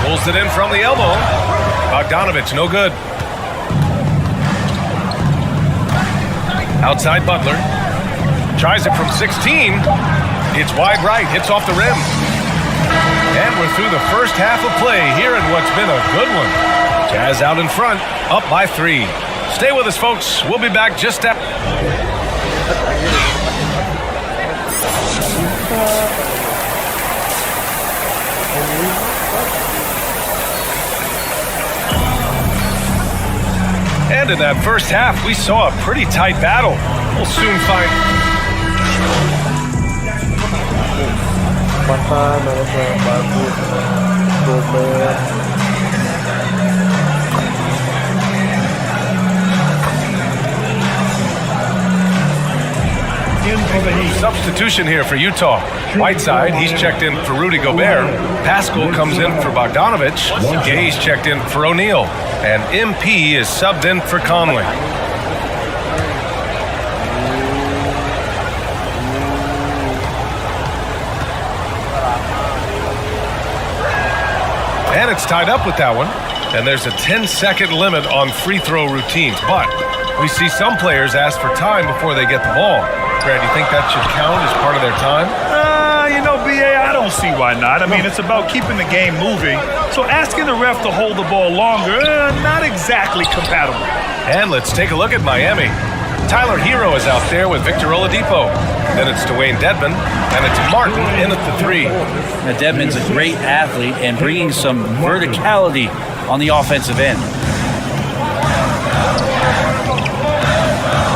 Speaker 6: Pulls it in from the elbow. Bogdanovich, no good. Outside Butler. Tries it from 16. It's wide right, hits off the rim. And we're through the first half of play here in what's been a good one. Jazz out in front, up by 3. Stay with us, folks. We'll be back just after. And in that first half, we saw a pretty tight battle. We'll soon find... Substitution here for Utah. Whiteside, he's checked in for Rudy Gobert. Pascal comes in for Bogdanovich. Gay's checked in for O'Neal. And MP is subbed in for Conley. And it's tied up with that one. And there's a 10-second limit on free throw routines. But we see some players ask for time before they get the ball. Brad, do you think that should count as part of their time?
Speaker 16: BA, I don't see why not. I mean, it's about keeping the game moving. So asking the ref to hold the ball longer, not exactly compatible.
Speaker 6: And let's take a look at Miami. Tyler Hero is out there with Victor Oladipo. Then it's Dwayne Dedmon, and it's Martin in at the 3.
Speaker 18: Now, Dedmon's a great athlete and bringing some verticality on the offensive end.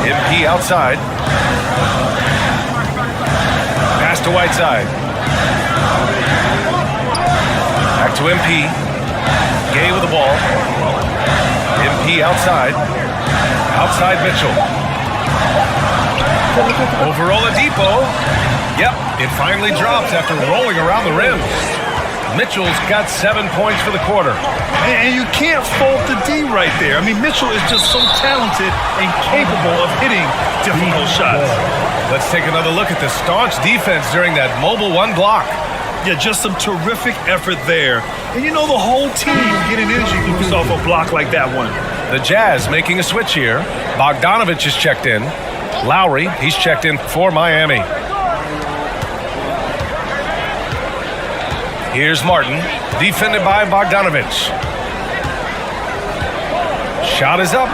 Speaker 6: MP outside. Pass to Whiteside. Back to MP. Gay with the ball. MP outside. Outside Mitchell. Over Oladipo. Yep, it finally drops after rolling around the rim. Mitchell's got 7 points for the quarter.
Speaker 16: And you can't fault the D right there. I mean, Mitchell is just so talented and capable of hitting difficult shots.
Speaker 6: Let's take another look at the staunch defense during that mobile 1 block.
Speaker 16: Yeah, just some terrific effort there. And you know, the whole team getting energy boost off a block like that one.
Speaker 6: The Jazz making a switch here. Bogdanovich is checked in. Lowry, he's checked in for Miami. Here's Martin, defended by Bogdanovich. Shot is up.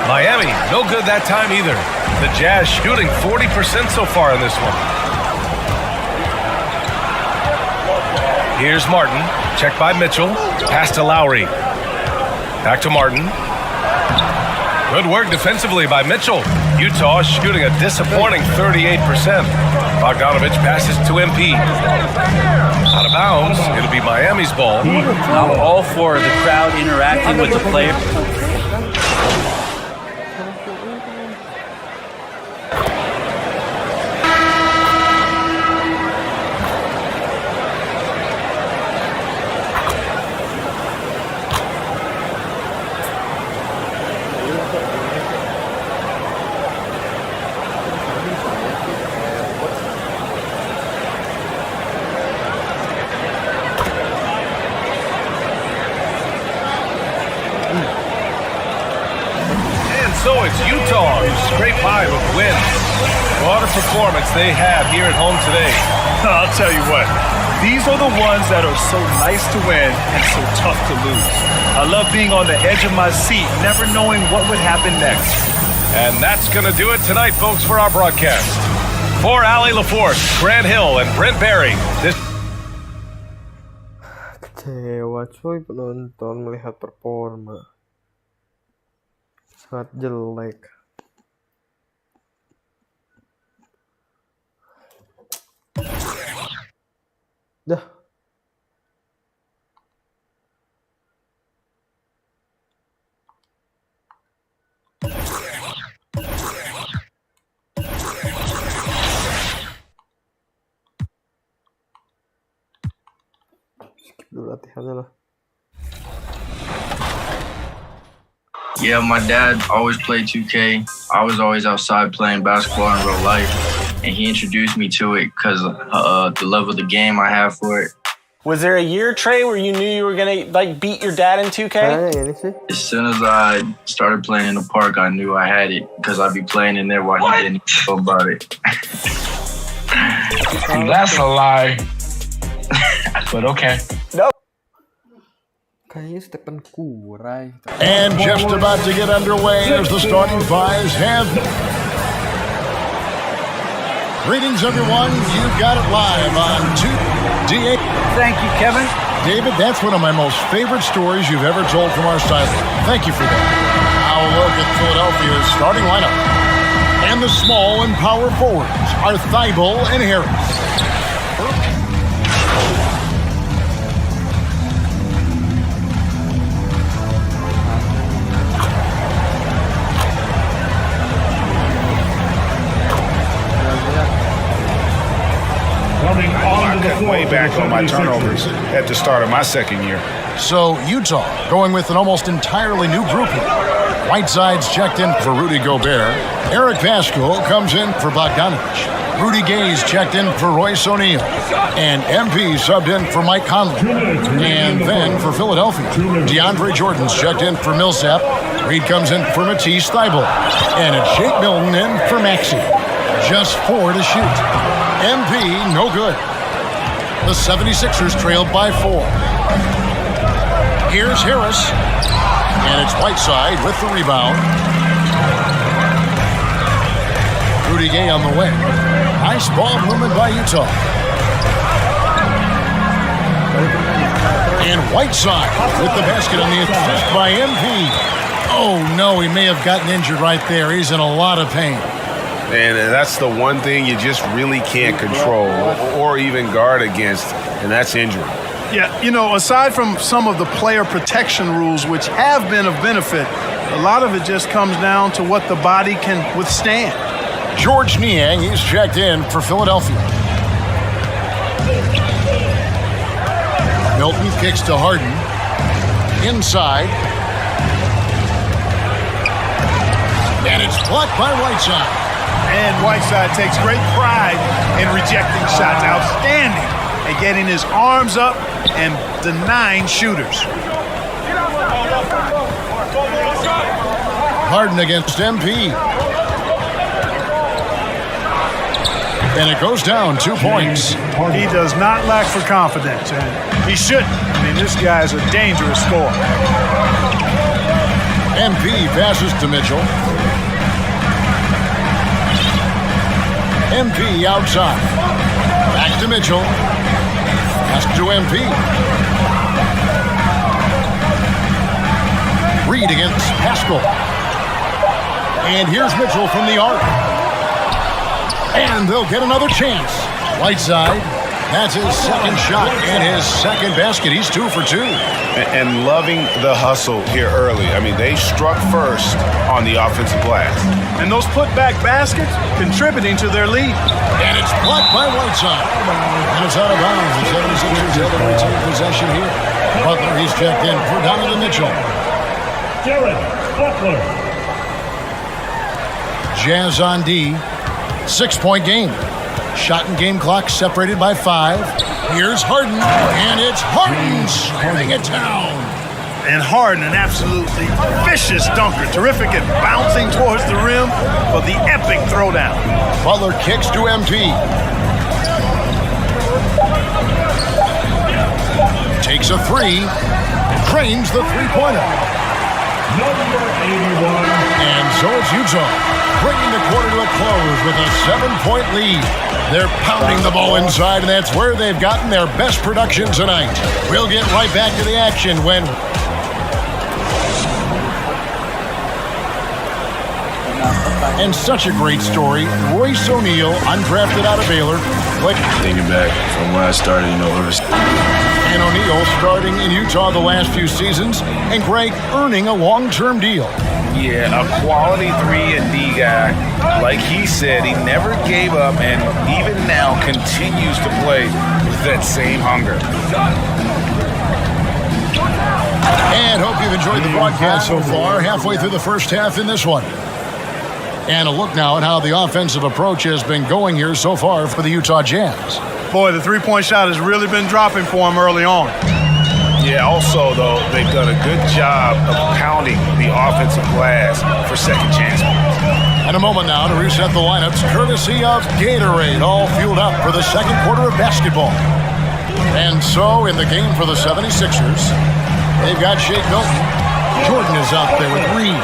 Speaker 6: Miami, no good that time either. The Jazz shooting 40% so far in this one. Here's Martin, checked by Mitchell, pass to Lowry. Back to Martin. Good work defensively by Mitchell. Utah shooting a disappointing 38%. Bogdanovich passes to MP. Out of bounds, it'll be Miami's ball.
Speaker 18: I'm all for the crowd interacting with the player.
Speaker 6: So it's Utah who scrape by with wins. What a performance they have here at home today.
Speaker 16: I'll tell you what, these are the ones that are so nice to win and so tough to lose. I love being on the edge of my seat, never knowing what would happen next.
Speaker 6: And that's going to do it tonight, folks, for our broadcast. For Allie LaForce, Grant Hill, and Brent Barry, this...
Speaker 1: Kecewa cuy penonton melihat performa. Sangat jelek. Dah. Skip dulu latihannya lah.
Speaker 15: Yeah, my dad always played 2K. I was always outside playing basketball in real life, and he introduced me to it because the love of the game I have for it.
Speaker 14: Was there a year, Trey, where you knew you were gonna beat your dad in 2K?
Speaker 15: As soon as I started playing in the park, I knew I had it because I'd be playing in there while he didn't know about it.
Speaker 7: That's a lie. But okay.
Speaker 14: Nope.
Speaker 1: Kayaknya Stephen Curry.
Speaker 4: And just about to get underway as the starting fives have. Greetings, everyone. You've got it live on 2DA.
Speaker 5: Thank you, Kevin.
Speaker 4: David, that's one of my most favorite stories you've ever told from our side. Thank you for that. look at Philadelphia's starting lineup. And the small and power forwards are Thibault and Harris.
Speaker 3: I
Speaker 7: cut way back on my turnovers at the start of my second year.
Speaker 4: So Utah going with an almost entirely new group here. Whiteside's checked in for Rudy Gobert. Eric Pascal comes in for Bogdanovich. Rudy Gay's checked in for Royce O'Neal. And MP subbed in for Mike Conley. And then for Philadelphia, DeAndre Jordan's checked in for Millsap. Reed comes in for Matisse Thybulle. And it's Jake Milton in for Maxey. Just 4 to shoot. MP, no good. The 76ers trailed by 4. Here's Harris. And it's Whiteside with the rebound. Rudy Gay on the wing. Nice ball movement by Utah. And Whiteside with the basket on the assist by MP. Oh, no, he may have gotten injured right there. He's in a lot of pain.
Speaker 7: And that's the one thing you just really can't control or even guard against, and that's injury.
Speaker 16: Yeah, you know, aside from some of the player protection rules, which have been of benefit, a lot of it just comes down to what the body can withstand.
Speaker 4: George Niang, he's checked in for Philadelphia. Milton kicks to Harden. Inside. And it's blocked by Whiteside.
Speaker 16: And Whiteside takes great pride in rejecting shots. Outstanding at getting his arms up and denying shooters.
Speaker 4: Harden against MP. And it goes down 2 points.
Speaker 16: He does not lack for confidence, and he shouldn't. I mean, this guy is a dangerous scorer.
Speaker 4: MP passes to Mitchell. MP outside. Back to Mitchell. Pass to MP. Reed against Pascal. And here's Mitchell from the arc. And they'll get another chance. Whiteside. That's his second shot and his second basket. He's 2 for 2.
Speaker 7: And loving the hustle here early. I mean, they struck first on the offensive glass.
Speaker 16: And those putback baskets contributing to their lead.
Speaker 4: And it's blocked by Whiteside. And it's out of bounds. The 76ers have to retain possession here. Butler, he's checked in for Donovan Mitchell.
Speaker 3: Jared Butler.
Speaker 4: Jazz on D. 6-point game. Shot and game clock separated by 5. Here's Harden, and it's Harden slamming it down.
Speaker 16: And Harden, an absolutely vicious dunker. Terrific at bouncing towards the rim for the epic throwdown.
Speaker 4: Butler kicks to MP. Takes a 3. Cranes the three-pointer.
Speaker 3: Number 81.
Speaker 4: And so it's Utah, bringing the quarter to a close with a 7-point lead. They're pounding the ball inside, and that's where they've gotten their best production tonight. We'll get right back to the action when... And such a great story. Royce O'Neal, undrafted out of Baylor.
Speaker 13: Thinking back from when I started,
Speaker 4: And O'Neal starting in Utah the last few seasons, and Greg earning a long-term deal.
Speaker 6: Yeah, a quality 3 and D guy. Like he said, he never gave up and even now continues to play with that same hunger.
Speaker 4: And hope you've enjoyed the broadcast so far, halfway through the first half in this one. And a look now at how the offensive approach has been going here so far for the Utah Jazz.
Speaker 16: Boy, the three-point shot has really been dropping for him early on.
Speaker 7: Yeah, also, though, they've done a good job of pounding the offensive glass for second chance.
Speaker 4: And a moment now to reset the lineups, courtesy of Gatorade, all fueled up for the second quarter of basketball. And so, in the game for the 76ers, they've got Shake Milton. Jordan is out there with Reed.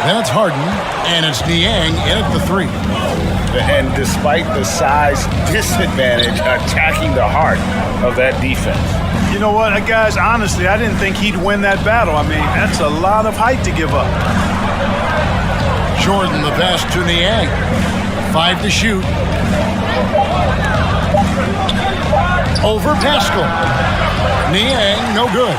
Speaker 4: Then it's Harden, and it's Niang in at the 3.
Speaker 7: And despite the size disadvantage, attacking the heart of that defense.
Speaker 16: You know what, guys, honestly, I didn't think he'd win that battle. I mean, that's a lot of height to give up.
Speaker 4: Jordan, the pass to Niang. 5 to shoot. Over Pascal. Niang, no good.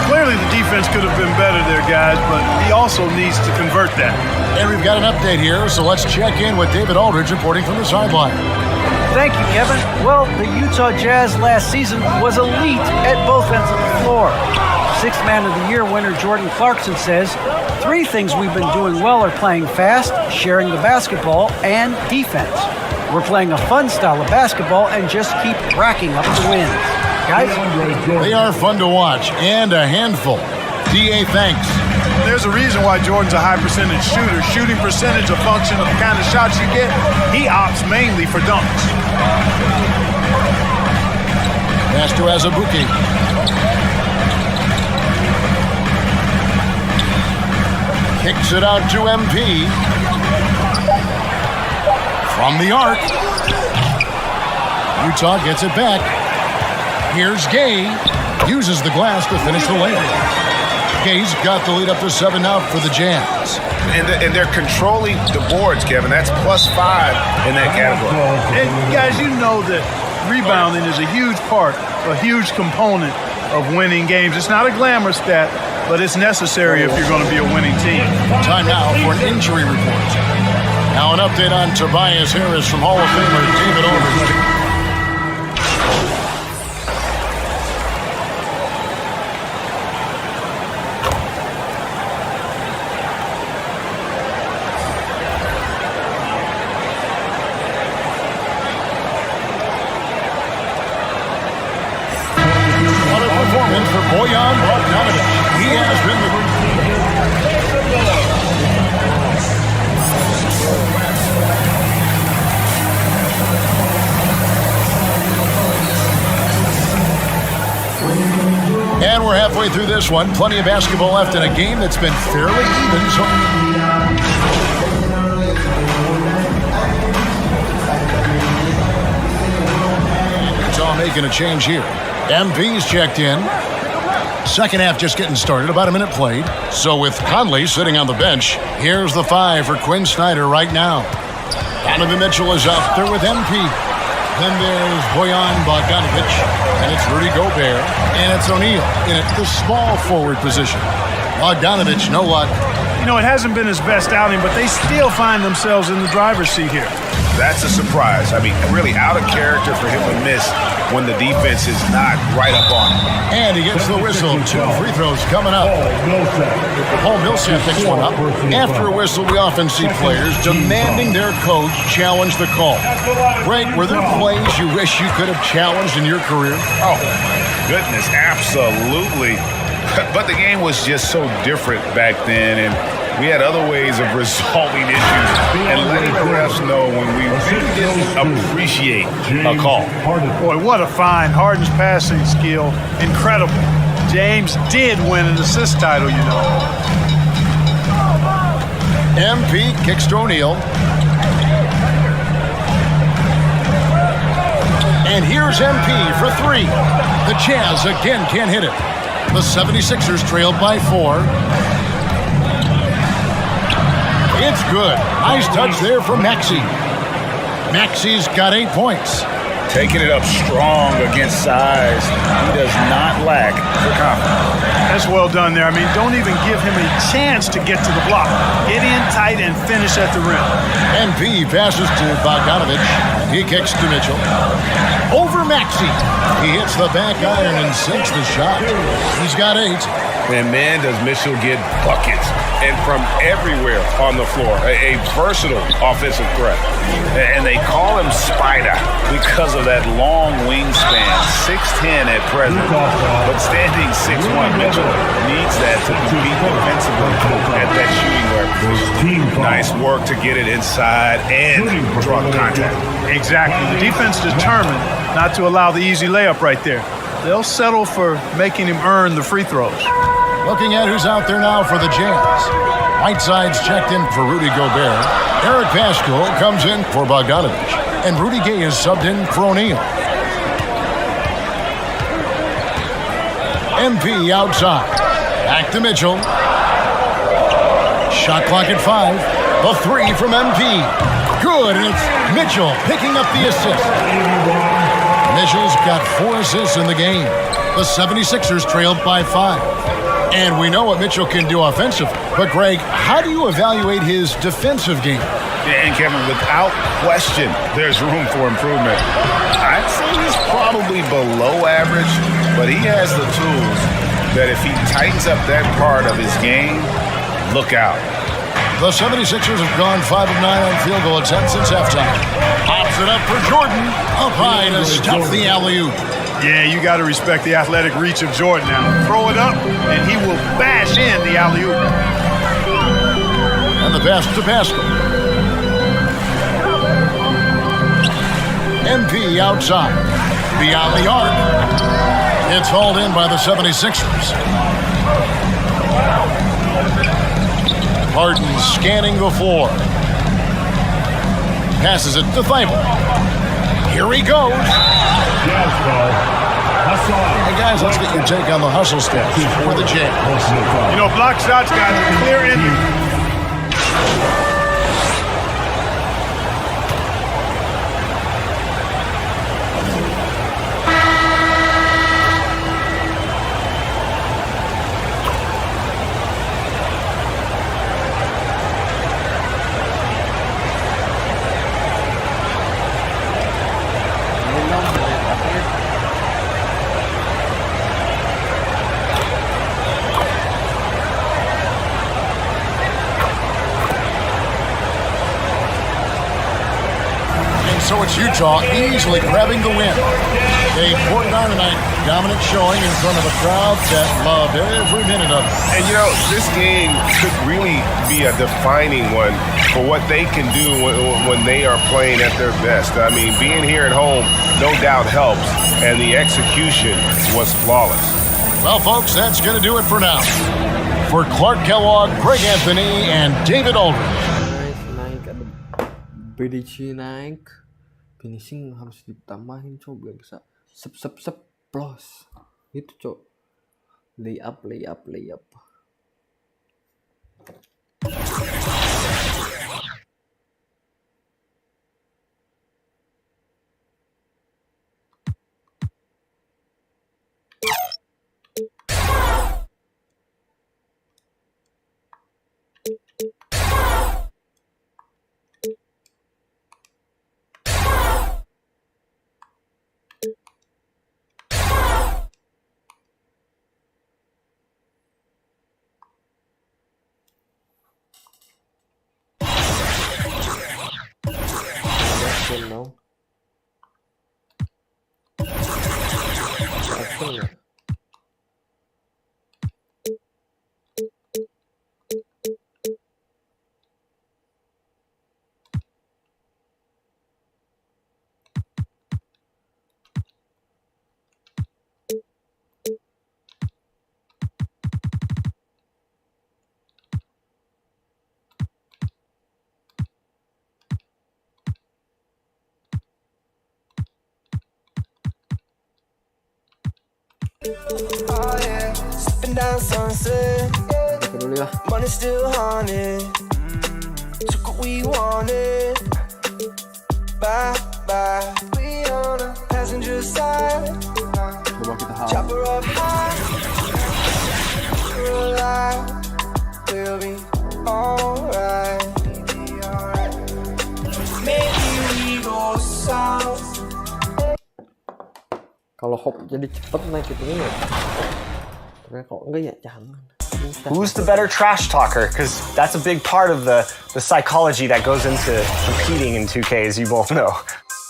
Speaker 16: Clearly the defense could have been better there, guys, but he also needs to convert that.
Speaker 4: And we've got an update here, so let's check in with David Aldridge reporting from the sideline.
Speaker 5: Thank you, Kevin. Well, the Utah Jazz last season was elite at both ends of the floor. Sixth Man of the Year winner Jordan Clarkson says, 3 things we've been doing well are playing fast, sharing the basketball, and defense. We're playing a fun style of basketball and just keep racking up the wins. Guys?
Speaker 4: They are fun to watch and a handful. DA, thanks.
Speaker 16: There's a reason why Jordan's a high percentage shooter. Shooting percentage a function of the kind of shots you get. He opts mainly for dunks.
Speaker 4: Pass to Azubuike. Kicks it out to MP. From the arc. Utah gets it back. Here's Gay. Uses the glass to finish the layup. Gay's got the lead up to 7 now for the Jazz.
Speaker 7: And they're controlling the boards, Kevin. That's +5 in that category.
Speaker 16: And guys, you know that rebounding is a huge part, a huge component of winning games. It's not a glamour stat, but it's necessary if you're going to be a winning team.
Speaker 4: Time now for an injury report. Now an update on Tobias Harris from Hall of Famer David Aldridge. For Bojan Bogdanovic. He has been the... And we're halfway through this one. Plenty of basketball left in a game that's been fairly even. So Utah making a change here. MP's checked in. Second half just getting started, about a minute played. So with Conley sitting on the bench, here's the 5 for Quinn Snyder right now. Donovan Mitchell is up there with MP. Then there's Bojan Bogdanovic, and it's Rudy Gobert, and it's O'Neal in the small forward position. Bogdanovic, no luck.
Speaker 16: You know, it hasn't been his best outing, but they still find themselves in the driver's seat here.
Speaker 7: That's a surprise. I mean, really out of character for him to miss when the defense is not right up on him.
Speaker 4: And he gets the whistle. 2 free throws coming up. Paul Millsap picks one up. After a whistle, we often see players demanding their coach challenge the call. Greg, were there plays you wish you could have challenged in your career?
Speaker 7: Oh, goodness, absolutely. But the game was just so different back then, and we had other ways of resolving issues and letting the refs know when we really didn't appreciate a call.
Speaker 16: Boy, what a find. Harden's passing skill, incredible. James did win an assist title, you know.
Speaker 4: MP kicks to O'Neal. And here's MP for 3. The Jazz again can't hit it. The 76ers trailed by 4. It's good. Nice touch there from Maxey. Maxey's got 8 points.
Speaker 7: Taking it up strong against size. He does not lack for confidence.
Speaker 16: That's well done there. I mean, don't even give him a chance to get to the block. Get in tight and finish at the rim.
Speaker 4: MP passes to Bogdanovic. He kicks to Mitchell. Over Maxey. He hits the back iron and sinks the shot. He's got 8.
Speaker 7: And man, does Mitchell get buckets. And from everywhere on the floor. A versatile offensive threat. And they call him Spider because of that long wingspan. 6'10" at present. But standing 6'1", Mitchell needs that to compete defensively at that shooting guard position. Nice work to get it inside and draw contact.
Speaker 16: Exactly. The defense determined not to allow the easy layup right there. They'll settle for making him earn the free throws.
Speaker 4: Looking at who's out there now for the Jazz. Whiteside's checked in for Rudy Gobert. Eric Pascal comes in for Bogdanovic. And Rudy Gay is subbed in for O'Neal. MP outside. Back to Mitchell. Shot clock at 5. The three from MP. Good, and it's Mitchell picking up the assist. Mitchell's got 4 assists in the game. The 76ers trailed by 5. And we know what Mitchell can do offensively. But, Greg, how do you evaluate his defensive game?
Speaker 7: Yeah, and Kevin, without question, there's room for improvement. I'd say he's probably below average, but he has the tools that if he tightens up that part of his game, look out.
Speaker 4: The 76ers have gone 5 of 9 on field goal attempts since halftime. Pops it up for Jordan. Up high to stuff the alley-oop.
Speaker 16: Yeah, you got to respect the athletic reach of Jordan now. Throw it up, and he will bash in the alley-oop.
Speaker 4: And the pass to Pascal. MP outside. Beyond the arc. It's hauled in by the 76ers. Harden scanning the floor. Passes it to Thibault. Here he goes. Hey guys, let's get your take on the hustle stats for the Jazz.
Speaker 16: You know, block shots got a clear ending.
Speaker 4: So it's Utah easily grabbing the win. They poured it on tonight, dominant showing in front of a crowd that loved every minute of it.
Speaker 7: And you know, this game could really be a defining one for what they can do when they are playing at their best. I mean, being here at home no doubt helps, and the execution was flawless.
Speaker 4: Well, folks, that's going to do it for now. For Clark Kellogg, Greg Anthony, and David Aldridge.
Speaker 1: PDC naik, finishing harus ditambahin coba biar bisa plus gitu cok, lay up. No.
Speaker 10: Oh yeah, slipping down sunset. Money still haunted. Took what we wanted. Bye. We on a passenger side. Chopper up high. We're alive. We'll be alright. Maybe we go south.
Speaker 1: Kalau hop jadi cepet naik gitu ya. Tapi kalau enggak ya jangan.
Speaker 14: Who's the better trash talker? Because that's a big part of the psychology that goes into competing in 2K, as you both know.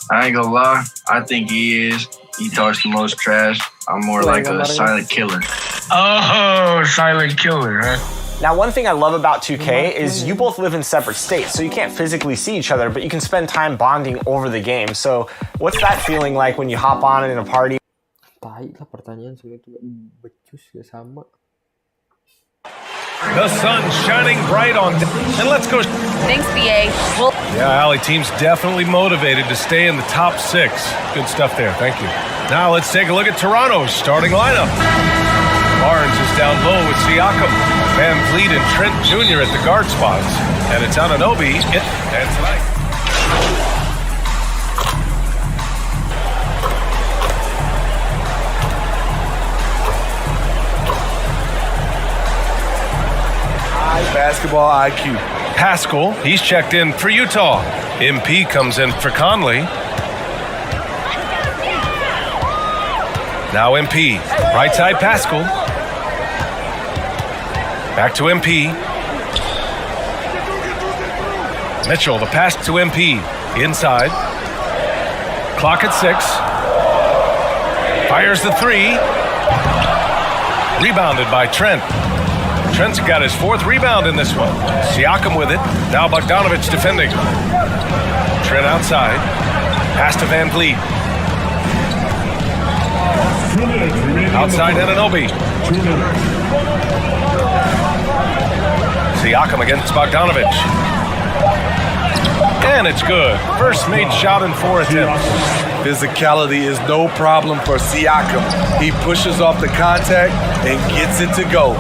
Speaker 15: I ain't gonna lie, I think he is. He talks the most trash. I'm more like a silent killer. Oh, silent killer, huh?
Speaker 14: Now, one thing I love about 2K is you both live in separate states, so you can't physically see each other, but you can spend time bonding over the game. So what's that feeling like when you hop on in a party?
Speaker 1: Tai lah pertanyaan segitu becus ya sama.
Speaker 16: The sun's shining bright on, and let's go.
Speaker 17: Thanks, BA.
Speaker 16: Yeah, Allie, team's definitely motivated to stay in the top 6. Good stuff there. Thank you. Now let's take a look at Toronto's starting lineup.
Speaker 6: Barnes is down low with Siakam. Van Vliet and Trent Jr. at the guard spots. And it's Anunoby. That's right. Basketball IQ. Pascal, he's checked in for Utah. MP comes in for Conley. Now MP. Right side Pascal. Back to MP. Mitchell, the pass to MP. Inside. Clock at 6. Fires the 3. Rebounded by Trent. Trent's got his 4th rebound in this one. Siakam with it. Now Bogdanovich defending. Trent outside. Pass to Van Vliet. Outside Anunoby. Siakam against Bogdanovich. And it's good. First made shot in 4 attempts.
Speaker 19: Physicality is no problem for Siakam. He pushes off the contact and gets it to go.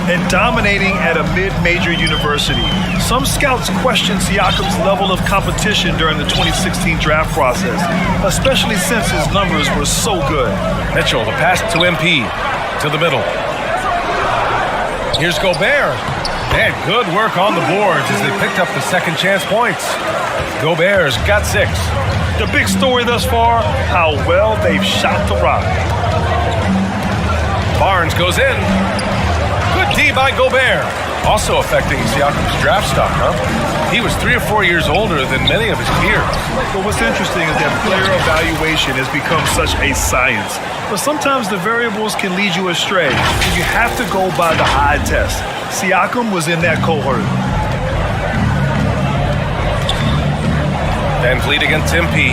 Speaker 16: And dominating at a mid-major university. Some scouts question Siakam's level of competition during the 2016 draft process, especially since his numbers were so good.
Speaker 6: Mitchell, the pass to MP, to the middle. Here's Gobert. Man, good work on the boards as they picked up the second chance points. Gobert's got 6.
Speaker 16: The big story thus far, how well they've shot the rock.
Speaker 6: Barnes goes in. Good D by Gobert. Also affecting Siakam's draft stock, huh? He was 3 or 4 years older than many of his peers.
Speaker 16: But what's interesting is that player evaluation has become such a science. But sometimes the variables can lead you astray, and you have to go by the eye test. Siakam was in that cohort.
Speaker 6: Van Vliet against MP.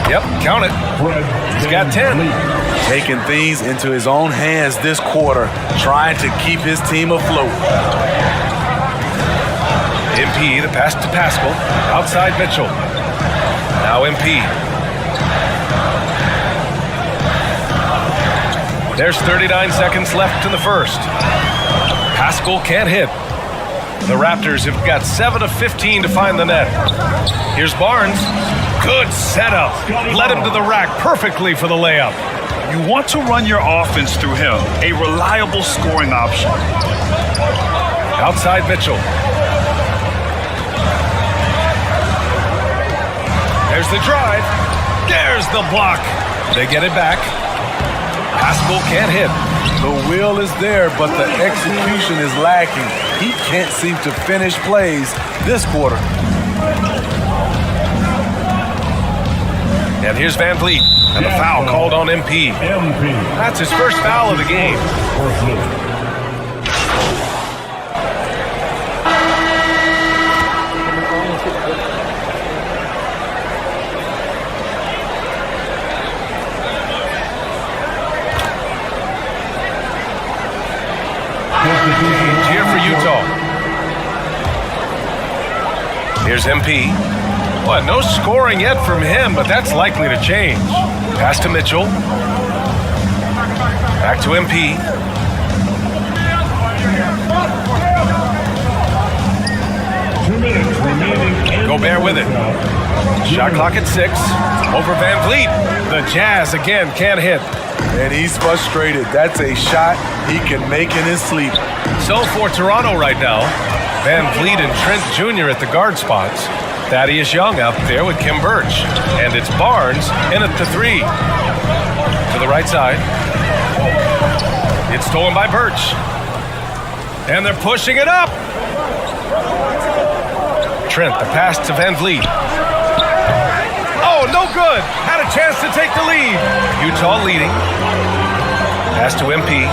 Speaker 6: Yep, count it. He's got 10.
Speaker 19: Taking things into his own hands this quarter, trying to keep his team afloat.
Speaker 6: MP, the pass to Pascal. Outside Mitchell. Now MP. There's 39 seconds left in the first. Pascal can't hit. The Raptors have got 7 of 15 to find the net. Here's Barnes. Good setup. Led him to the rack perfectly for the layup.
Speaker 16: You want to run your offense through him, a reliable scoring option.
Speaker 6: Outside Mitchell. There's the drive. There's the block. They get it back. Pascal can't hit.
Speaker 19: The will is there, but the execution is lacking. He can't seem to finish plays this quarter.
Speaker 6: And here's Van Vliet. And the foul called on MP. That's his first foul of the game. Here for Utah. Here's MP. Well, no scoring yet from him, but that's likely to change. Pass to Mitchell. Back to MP. Gobert with it. Shot clock at 6. Over Van Vliet. The Jazz again can't hit.
Speaker 19: And he's frustrated. That's a shot he can make in his sleep.
Speaker 6: So for Toronto right now, Van Vliet and Trent Jr. at the guard spots. Thaddeus Young out there with Kim Birch. And it's Barnes in at the 3. To the right side. It's stolen by Birch. And they're pushing it up. Trent, the pass to Van Vliet. Oh, no good. Had a chance to take the lead. Utah leading. Pass to MP.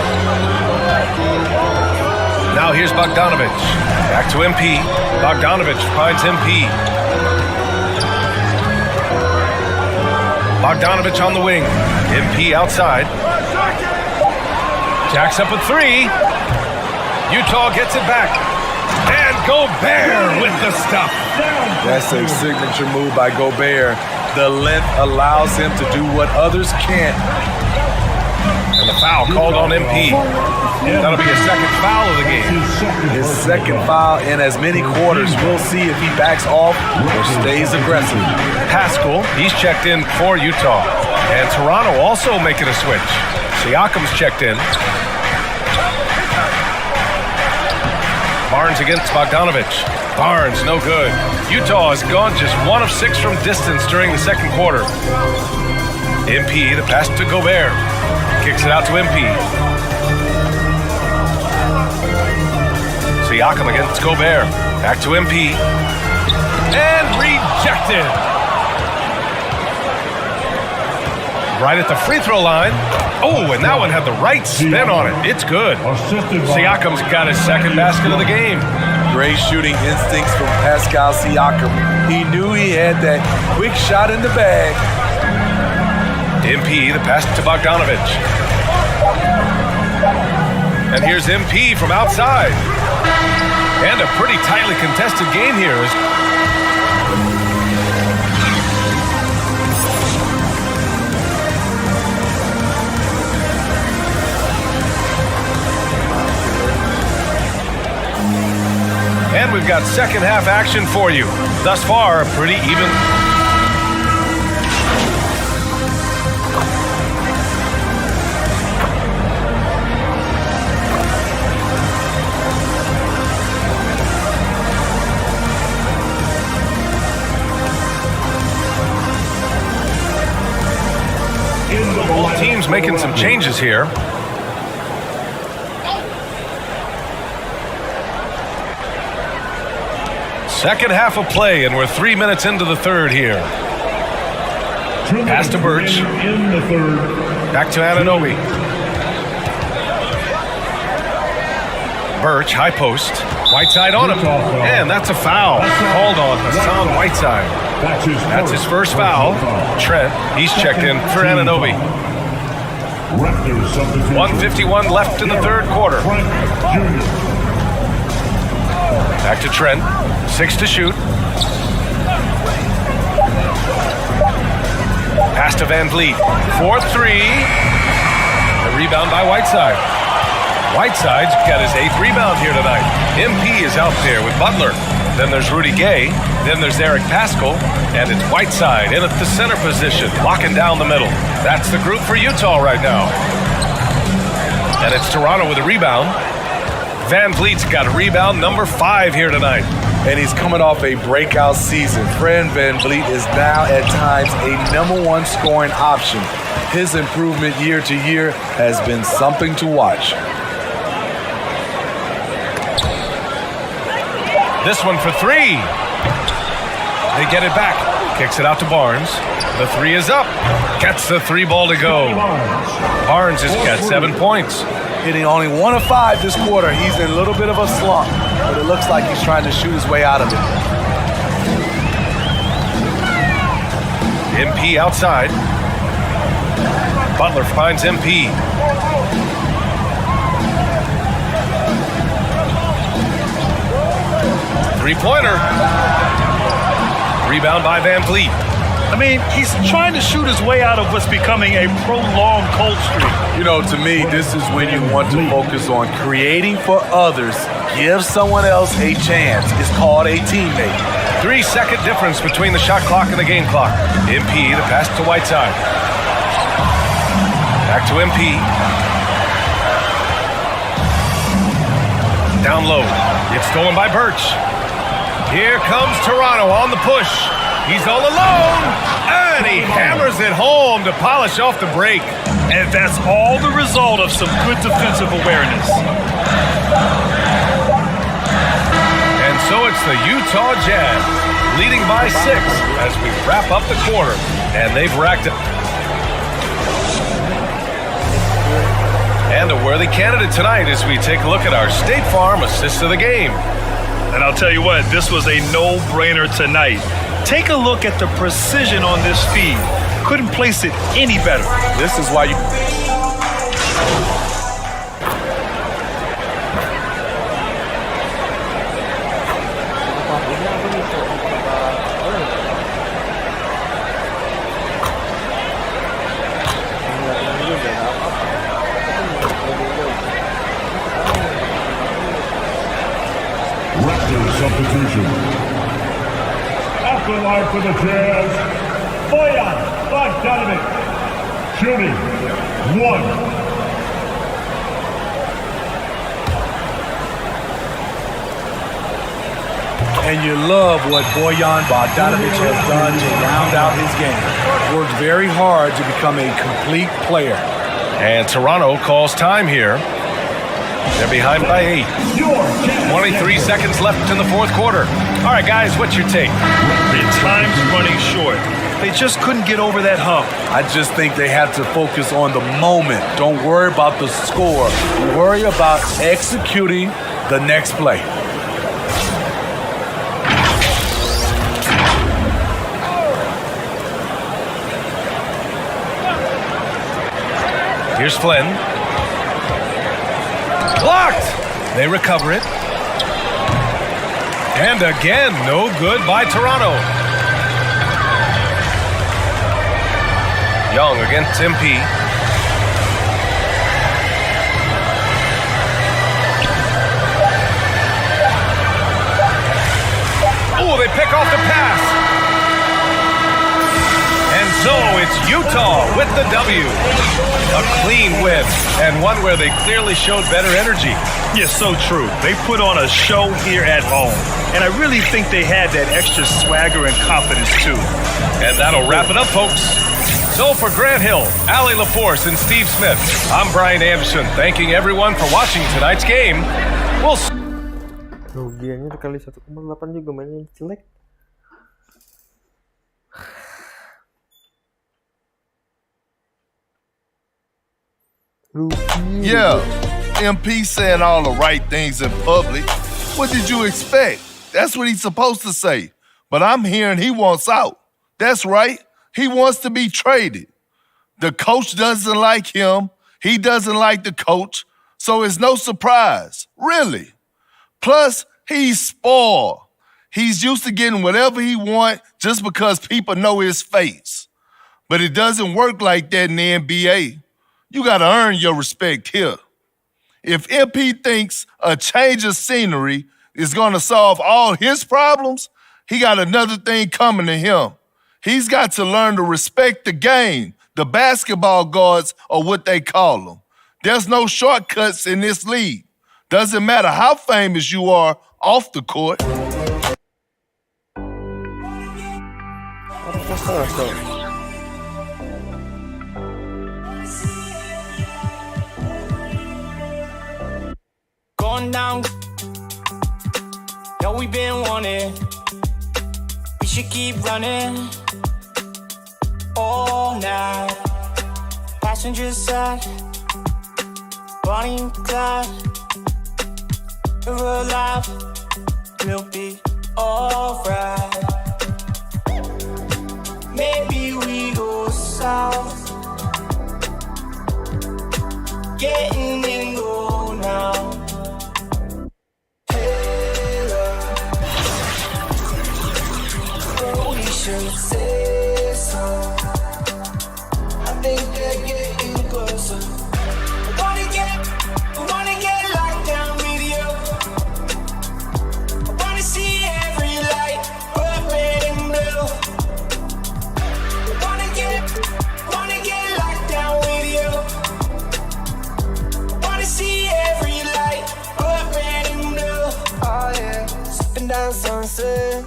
Speaker 6: Now here's Bogdanovich. Back to MP. Bogdanovich finds MP. Bogdanovich on the wing. MP outside. Jacks up a 3. Utah gets it back. And Gobert with the stuff.
Speaker 19: That's a signature move by Gobert. The length allows him to do what others can't.
Speaker 6: And the foul called on MP. That'll be his second foul of the game.
Speaker 19: His second foul in as many quarters. We'll see if he backs off or stays aggressive.
Speaker 6: Pascal, he's checked in for Utah. And Toronto also making a switch. Siakam's checked in. Barnes against Bogdanovich. Barnes, no good. Utah has gone just 1 of 6 from distance during the second quarter. MP, the pass to Gobert. Kicks it out to MP. Siakam against Gobert. Back to MP. And rejected. Right at the free throw line. Oh, and that one had the right spin on it. It's good. Siakam's got his second basket of the game.
Speaker 19: Great shooting instincts from Pascal Siakam. He knew he had that quick shot in the bag.
Speaker 6: MP, the pass to Bogdanovich. And here's MP from outside. And a pretty tightly contested game here. And we've got second half action for you. Thus far, a pretty even. Both teams making some changes here. Second half of play, and we're 3 minutes into the third here. Pass to Birch. Back to Anunoby. Birch, high post. Whiteside on him. And that's a foul. Called on Hassan Whiteside. That's his first foul. Trent, he's checked in for Anunoby. 1:51 left in the third quarter. Back to Trent. 6 to shoot. Pass to Van Vliet. 4-3. A rebound by Whiteside. Whiteside's got his 8th rebound here tonight. MP is out there with Butler. Then there's Rudy Gay. Then there's Eric Pascal. And it's Whiteside in at the center position, locking down the middle. That's the group for Utah right now. And it's Toronto with a rebound. Van Vliet's got rebound number 5 here tonight.
Speaker 19: And he's coming off a breakout season. Fred Van Vliet is now at times a #1 scoring option. His improvement year to year has been something to watch.
Speaker 6: This one for 3. They get it back. Kicks it out to Barnes. The 3 is up. Gets the 3 ball to go. Barnes has got 7 points.
Speaker 19: Hitting only 1 of 5 this quarter. He's in a little bit of a slump, but it looks like he's trying to shoot his way out of it.
Speaker 6: MP outside. Butler finds MP. Three-pointer. Rebound by Van Vliet.
Speaker 16: I mean, he's trying to shoot his way out of what's becoming a prolonged cold streak.
Speaker 19: You know, to me, this is when you want to focus on creating for others. Give someone else a chance. It's called a teammate.
Speaker 6: 3-second difference between the shot clock and the game clock. MP, the pass to Whiteside. Back to MP. Down low. It's stolen by Birch. Here comes Toronto on the push. He's all alone, and he hammers it home to polish off the break.
Speaker 16: And that's all the result of some good defensive awareness.
Speaker 6: And so it's the Utah Jazz leading by 6 as we wrap up the quarter. And they've racked up. And a worthy candidate tonight as we take a look at our State Farm assist of the game.
Speaker 16: And I'll tell you what, this was a no-brainer tonight. Take a look at the precision on this feed. Couldn't place it any better.
Speaker 19: This is why you...
Speaker 3: substitution. After line for the Jazz, Bojan Bogdanovic. Shooting, 1.
Speaker 6: And you love what Bojan Bogdanovic has done to round out his game. Worked very hard to become a complete player.
Speaker 20: And Toronto calls time here. They're behind by 8. 23 seconds left in the fourth quarter. All right, guys, what's your take?
Speaker 16: The time's running short. They just couldn't get over that hump.
Speaker 6: I just think they have to focus on the moment. Don't worry about the score. Worry about executing the next play.
Speaker 20: Here's Flynn. Blocked! They recover it. And again, no good by Toronto. Young against MP. Oh, they pick off the pass. And so it's Utah with the W. A clean win, and one where they clearly showed better energy.
Speaker 16: Yes, so true. They put on a show here at home, and I really think they had that extra swagger and confidence too.
Speaker 20: And that'll wrap it up, folks. So for Grant Hill, Allie LaForce, and Steve Smith, I'm Brian Anderson, thanking everyone for watching tonight's game. We'll
Speaker 1: Rugiannya dikali 1,8 juga mainnya jelek.
Speaker 21: Yeah, MP saying all the right things in public. What did you expect? That's what he's supposed to say. But I'm hearing he wants out. That's right. He wants to be traded. The coach doesn't like him. He doesn't like the coach. So it's no surprise, really. Plus, he's spoiled. He's used to getting whatever he wants just because people know his face. But it doesn't work like that in the NBA. You got to earn your respect here. If MP thinks a change of scenery is going to solve all his problems, he got another thing coming to him. He's got to learn to respect the game. The basketball gods are what they call them. There's no shortcuts in this league. Doesn't matter how famous you are off the court.
Speaker 10: Going down, know we've been wanting. We should keep running all night. Passenger side, Bonnie and Clyde. We're alive, we'll be alright. Maybe we go south, getting in go now. Should say so. I think they're getting closer. I wanna get locked down with you. I wanna see every light, red and blue. I wanna get locked down with you. I wanna see every light, red and blue. Oh yeah, sipping down sunset.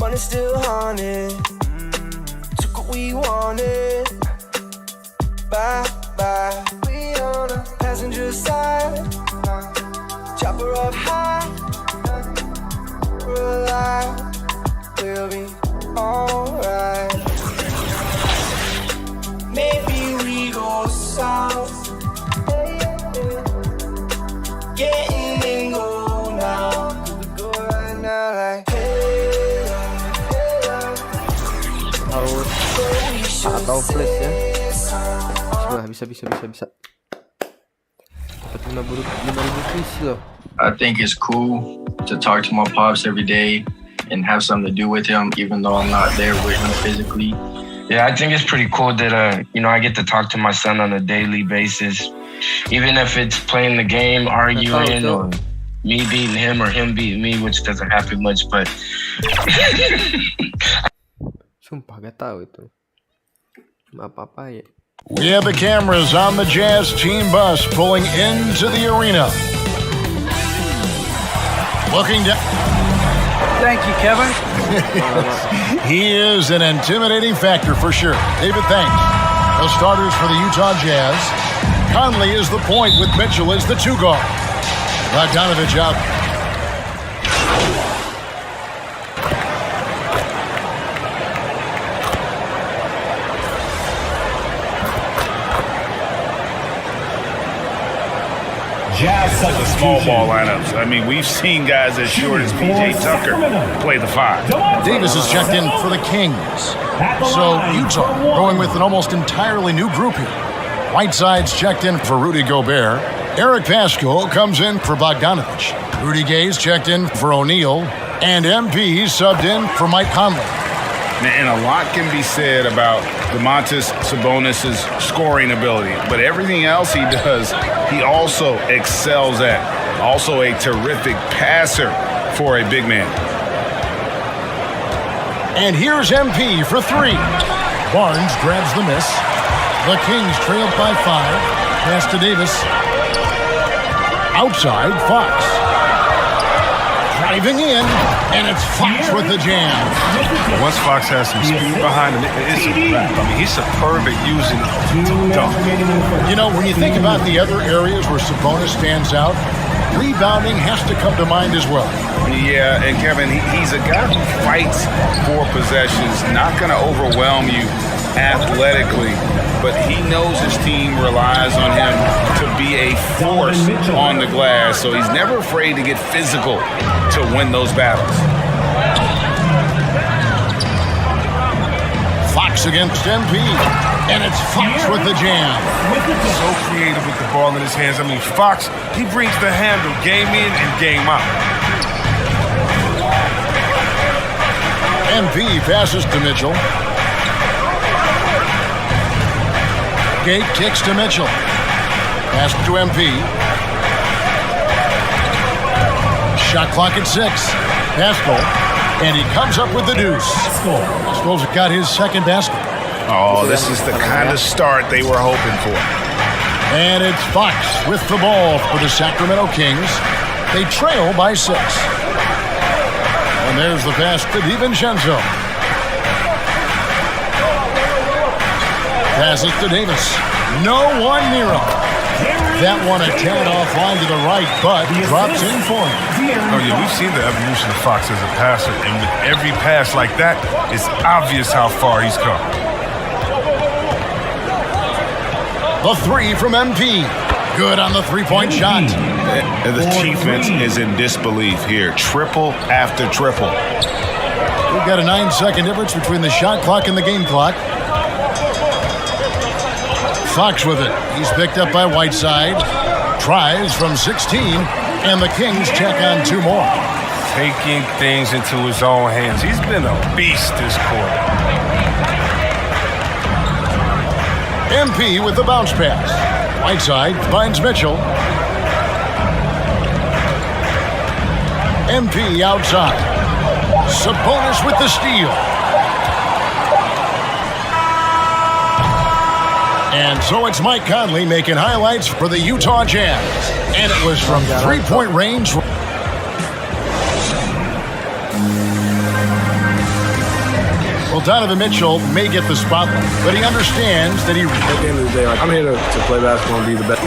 Speaker 10: Money still haunted. Took what we wanted. Bye bye. We on the passenger side. Chopper up high. We're alive. We'll be alright. Maybe we go south. Getting in go now. We go right now like.
Speaker 1: Harus atau flash ya. Bisa. Dapat 5.000 piece loh.
Speaker 15: I think it's cool to talk to my pops every day and have something to do with him, even though I'm not there with him physically.
Speaker 13: Yeah, I think it's pretty cool that I get to talk to my son on a daily basis, even if it's playing the game, arguing, or me beating him or him beating me, which doesn't happen much, but
Speaker 1: sumpah gak tahu itu. Apa-apa ya.
Speaker 4: We have the cameras on the Jazz team bus pulling into the arena. Looking down.
Speaker 5: Thank you, Kevin.
Speaker 4: He is an intimidating factor for sure. David, thanks. The starters for the Utah Jazz. Conley is the point with Mitchell as the two guard. Bogdanovich out.
Speaker 16: Like the small ball lineups. I mean, we've seen guys as short as PJ Tucker play the 5.
Speaker 4: Davis is checked in for the Kings. So Utah going with an almost entirely new group here. Whiteside's checked in for Rudy Gobert. Eric Paschal comes in for Bogdanovich. Rudy Gay's checked in for O'Neal. And MP subbed in for Mike Conley.
Speaker 7: And a lot can be said about Domantas Sabonis' scoring ability, but everything else he does, he also excels at. Also a terrific passer for a big man.
Speaker 4: And here's MP for 3. Barnes grabs the miss. The Kings trailed by 5. Pass to Davis. Outside, Fox. Driving in, and it's Fox with the jam.
Speaker 16: Once Fox has some speed behind him, it's a wrap. I mean, he's superb at using it to dunk.
Speaker 4: You know, when you think about the other areas where Sabonis stands out, rebounding has to come to mind as well.
Speaker 7: Yeah, and Kevin, he's a guy who fights for possessions, not going to overwhelm you athletically, but he knows his team relies on him to be a force on the glass, so he's never afraid to get physical to win those battles.
Speaker 4: Fox against MP, and it's Fox with the jam.
Speaker 16: So creative with the ball in his hands. I mean, Fox, he brings the handle game in and game out.
Speaker 4: MP passes to Mitchell. Gate kicks to Mitchell. Pass to MP. Shot clock at 6. Paschal. And he comes up with the deuce. Pascal's got his second basket.
Speaker 7: Oh, this is the kind of start they were hoping for.
Speaker 4: And it's Fox with the ball for the Sacramento Kings. They trail by 6. And there's the pass to DiVincenzo. Passes to Davis. No one near him. That one a tad offline to the right, but drops in for him.
Speaker 16: Oh, yeah, we've seen the evolution of Fox as a passer, and with every pass like that, it's obvious how far he's come.
Speaker 4: The 3 from MP. Good on the three-point shot.
Speaker 7: And the defense is in disbelief here. Triple after triple.
Speaker 4: We've got a 9-second difference between the shot clock and the game clock. Fox with it. He's picked up by Whiteside. Tries from 16, and the Kings check on 2 more.
Speaker 16: Taking things into his own hands. He's been a beast this quarter.
Speaker 4: MP with the bounce pass. Whiteside finds Mitchell. MP outside. Sabonis with the steal. And so it's Mike Conley making highlights for the Utah Jazz. And it was from 3-point range. Well, Donovan Mitchell may get the spotlight, but he understands that
Speaker 8: at the end of the day, I'm here to play basketball and be the best.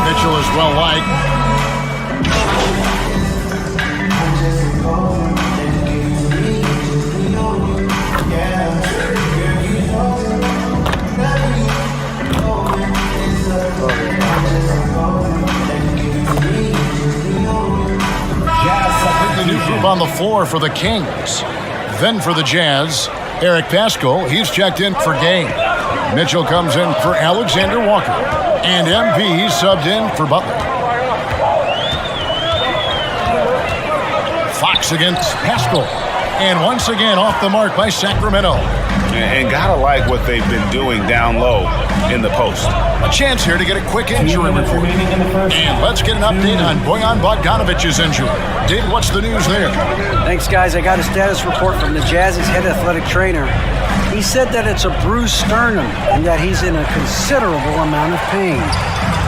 Speaker 4: Mitchell is well liked. New group on the floor for the Kings. Then for the Jazz, Eric Paschal, he's checked in for Gay. Mitchell comes in for Alexander Walker. And MP subbed in for Butler. Fox against Paschal. And once again off the mark by Sacramento.
Speaker 7: and gotta like what they've been doing down low in the post.
Speaker 4: A chance here to get a quick injury report. And let's get an update on Bojan Bogdanovic's injury. David, what's the news there?
Speaker 5: Thanks, guys. I got a status report from the Jazz's head athletic trainer. He said that it's a bruised sternum and that he's in a considerable amount of pain.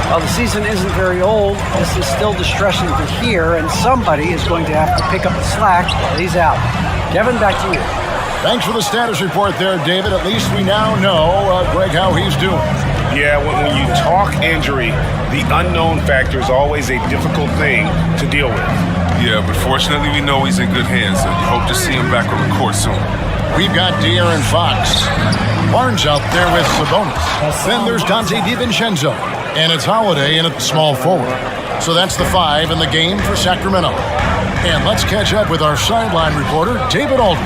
Speaker 5: While the season isn't very old, this is still distressing to hear, and somebody is going to have to pick up the slack while he's out. Kevin, back to you.
Speaker 4: Thanks for the status report there, David. At least we now know, Greg, how he's doing.
Speaker 7: Yeah, when you talk injury, the unknown factor is always a difficult thing to deal with.
Speaker 9: Yeah, but fortunately we know he's in good hands, and hope to see him back on the court soon.
Speaker 4: We've got De'Aaron Fox. Barnes out there with Sabonis. Then there's Dante DiVincenzo. And it's Holiday in at small forward. So that's the 5 in the game for Sacramento. And let's catch up with our sideline reporter, David Alden.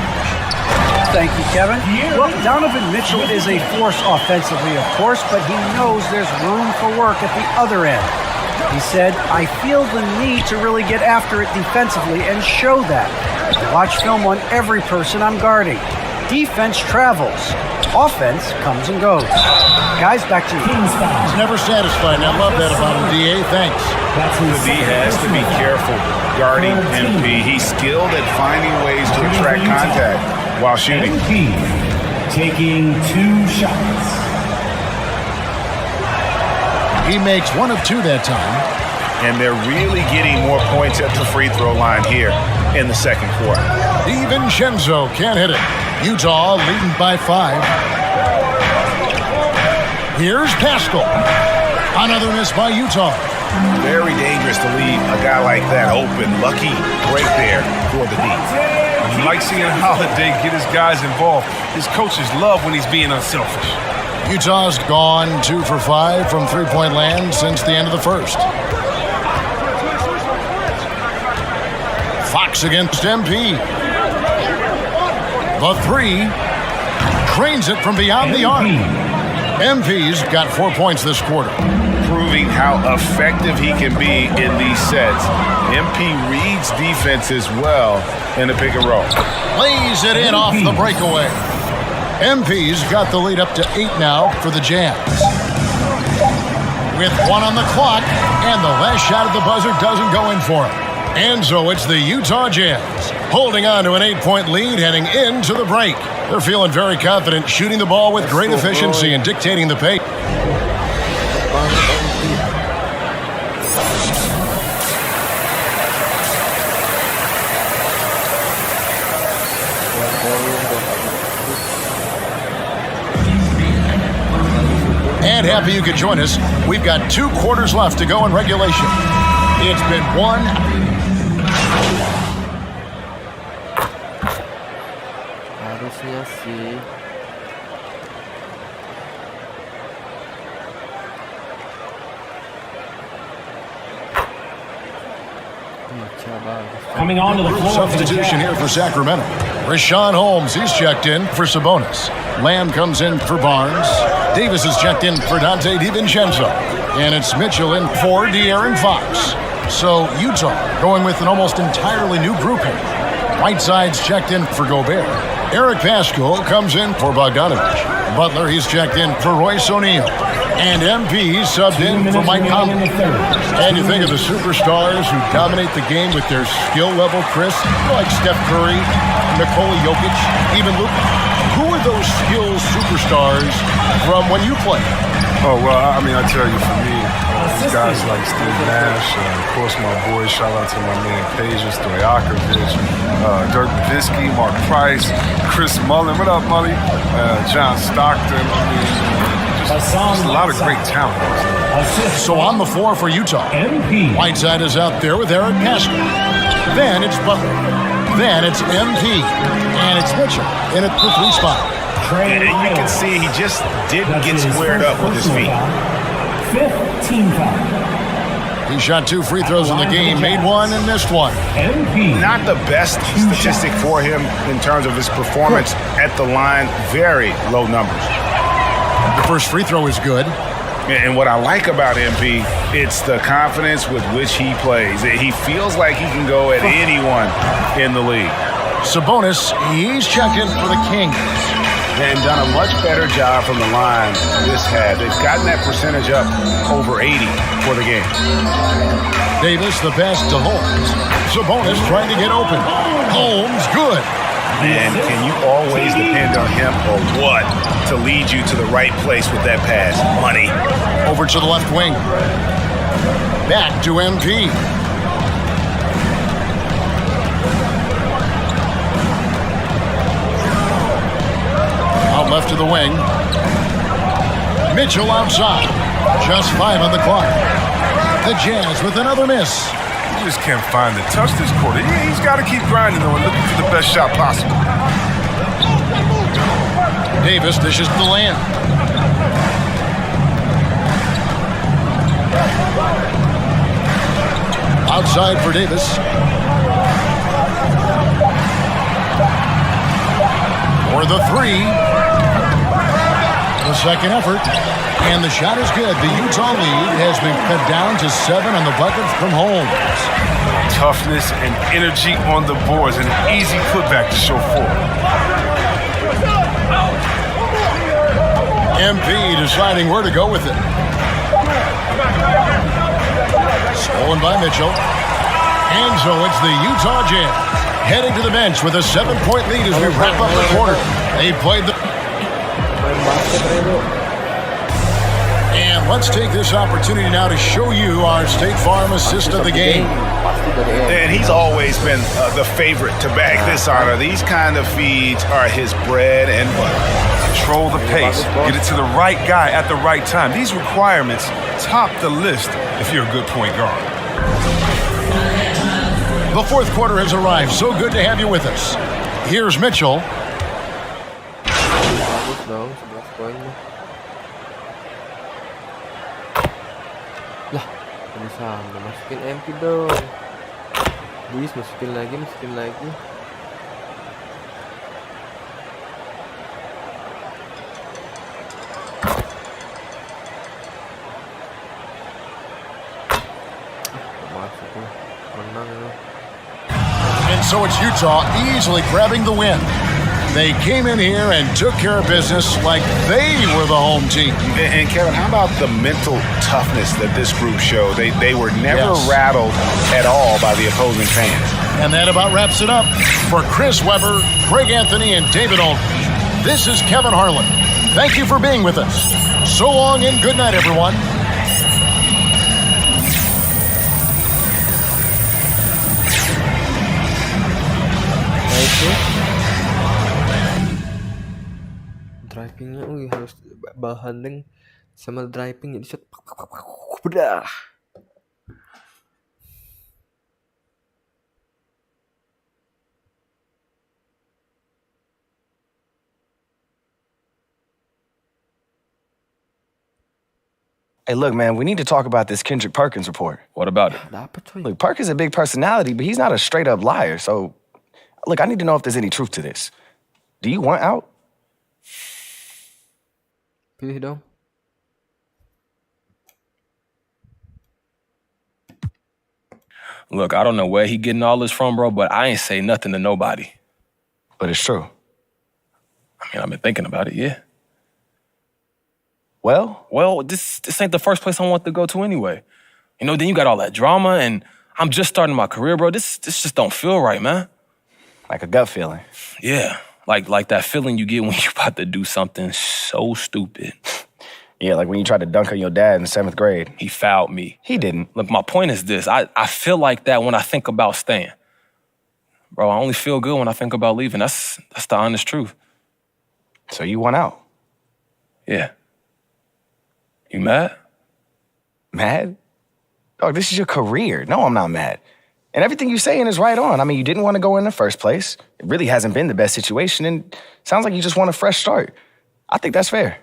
Speaker 5: Thank you, Kevin. Well, Donovan Mitchell is a force offensively, of course, but he knows there's room for work at the other end. He said, I feel the need to really get after it defensively and show that. I watch film on every person I'm guarding. Defense travels. Offense comes and goes. Guys, back to you.
Speaker 4: He's never satisfied. I love that about him, D.A. Thanks.
Speaker 7: The D has to be careful guarding MP. He's skilled at finding ways to attract contact while shooting.
Speaker 22: MP taking 2 shots.
Speaker 4: He makes 1 of 2 that time.
Speaker 7: And they're really getting more points at the free throw line here in the second quarter.
Speaker 4: DiVincenzo can't hit it. Utah leading by 5. Here's Pascal. Another miss by Utah.
Speaker 7: Very dangerous to leave a guy like that open. Lucky break there for the D.
Speaker 9: You like seeing Holiday get his guys involved. His coaches love when he's being unselfish.
Speaker 4: Utah's gone 2 for 5 from three-point land since the end of the first. Fox against MP. The 3 cranes it from beyond the arc. MP's got 4 points this quarter.
Speaker 7: Proving how effective he can be in these sets. MP reads defenses well in the pick and roll.
Speaker 4: Lays it in off the breakaway. MP's got the lead up to 8 now for the Jazz. With 1 on the clock, and the last shot at the buzzer doesn't go in for him. And so it's the Utah Jazz holding on to an 8-point lead heading into the break. They're feeling very confident, shooting the ball with great efficiency and dictating the pace. And happy you could join us. We've got 2 quarters left to go in regulation. It's been 1.
Speaker 1: Harusnya sih.
Speaker 22: Coming onto the floor.
Speaker 4: Substitution here for Sacramento. Rashawn Holmes, he's checked in for Sabonis. Lamb comes in for Barnes. Davis is checked in for Dante DiVincenzo. And it's Mitchell in for De'Aaron Fox. So Utah going with an almost entirely new group here. Whiteside's checked in for Gobert. Eric Pascal comes in for Bogdanovich. Butler, he's checked in for Royce O'Neal. And MP subbed in for Mike Conley. And you think of the superstars who dominate the game with their skill level, Chris, like Steph Curry, Nikola Jokic, even Luka. Who are those skills superstars from when you played?
Speaker 9: Oh, well, I mean, I tell you, for me, these guys like Steve Nash, of course, my boys, shout out to my man Peja Stojakovic, Dirk Nowitzki, Mark Price, Chris Mullen, what up, Mully? John Stockton, I mean, just a lot of great talent.
Speaker 4: So on the floor for Utah, Whiteside is out there with Eric Pascal. Then it's Butler. Then it's MP. And it's Mitchell in at the 3 spot.
Speaker 7: And you can see he just didn't get squared up with his feet.
Speaker 22: 5th team foul.
Speaker 4: He shot 2 free throws in the game, made 1 and missed 1.
Speaker 7: Not the best statistic for him in terms of his performance at the line. Very low numbers.
Speaker 4: The first free throw is good.
Speaker 7: And what I like about MP, it's the confidence with which he plays. He feels like he can go at anyone in the league.
Speaker 4: Sabonis, he's checked in for the Kings.
Speaker 7: and done a much better job from the line this half. They've gotten that percentage up over 80 for the game.
Speaker 4: Davis, the pass to Holmes. Sabonis trying to get open. Holmes, good.
Speaker 7: And can you always depend on him or what to lead you to the right place with that pass? Money.
Speaker 4: Over to the left wing. Back to MP. Out left to the wing. Mitchell outside. Just 5 on the clock. The Jazz with another miss.
Speaker 9: He just can't find the touch this quarter. He's got to keep grinding, though, and looking for the best shot possible.
Speaker 4: Davis dishes to the land. Outside for Davis. For the 3. The second effort. And the shot is good. The Utah lead has been cut down to 7 on the bucket from Holmes.
Speaker 9: Toughness and energy on the boards, and an easy putback to show forward.
Speaker 4: MP deciding where to go with it. Stolen by Mitchell. And so it's the Utah Jazz heading to the bench with a 7-point lead as we wrap up the quarter. They played the... And let's take this opportunity now to show you our State Farm assist of the game.
Speaker 7: And he's always been the favorite to bag this honor. These kind of feeds are his bread and butter.
Speaker 9: Control the pace. Get it to the right guy at the right time. These requirements top the list if you're a good point guard.
Speaker 4: The fourth quarter has arrived. So good to have you with us. Here's Mitchell.
Speaker 1: Lah, bisa masukin MP dong. Bis, masukin lagi.
Speaker 4: And so it's Utah easily grabbing the win. They came in here and took care of business like they were the home team.
Speaker 7: And Kevin, how about the mental toughness that this group showed? They were never rattled at all by the opposing fans.
Speaker 4: And that about wraps it up. For Chris Webber, Craig Anthony, and David Aldridge, this is Kevin Harlan. Thank you for being with us. So long and good night, everyone.
Speaker 1: Drivingnya harus bal handling sama driving jadi shot bedah.
Speaker 2: Hey, look, man, we need to talk about this Kendrick Perkins report.
Speaker 18: What about it?
Speaker 2: Look, Perkins is a big personality, but he's not a straight-up liar. So, look, I need to know if there's any truth to this. Do you want out?
Speaker 1: Pilih dong.
Speaker 18: Look, I don't know where he getting all this from, bro, but I ain't say nothing to nobody.
Speaker 2: But it's true.
Speaker 18: I mean, I've been thinking about it, yeah.
Speaker 2: Well,
Speaker 18: this ain't the first place I want to go to anyway. You know, then you got all that drama, and I'm just starting my career, bro. This just don't feel right, man.
Speaker 2: Like a gut feeling.
Speaker 18: Yeah, like that feeling you get when you're about to do something so stupid.
Speaker 2: Yeah, like when you tried to dunk on your dad in 7th grade.
Speaker 18: He fouled me.
Speaker 2: He didn't.
Speaker 18: Look, my point is this. I feel like that when I think about staying. Bro, I only feel good when I think about leaving. That's the honest truth.
Speaker 2: So you want out?
Speaker 18: Yeah. You mad?
Speaker 2: Mad? Dog, this is your career. No, I'm not mad. And everything you're saying is right on. I mean, you didn't want to go in the first place. It really hasn't been the best situation, and it sounds like you just want a fresh start. I think that's fair.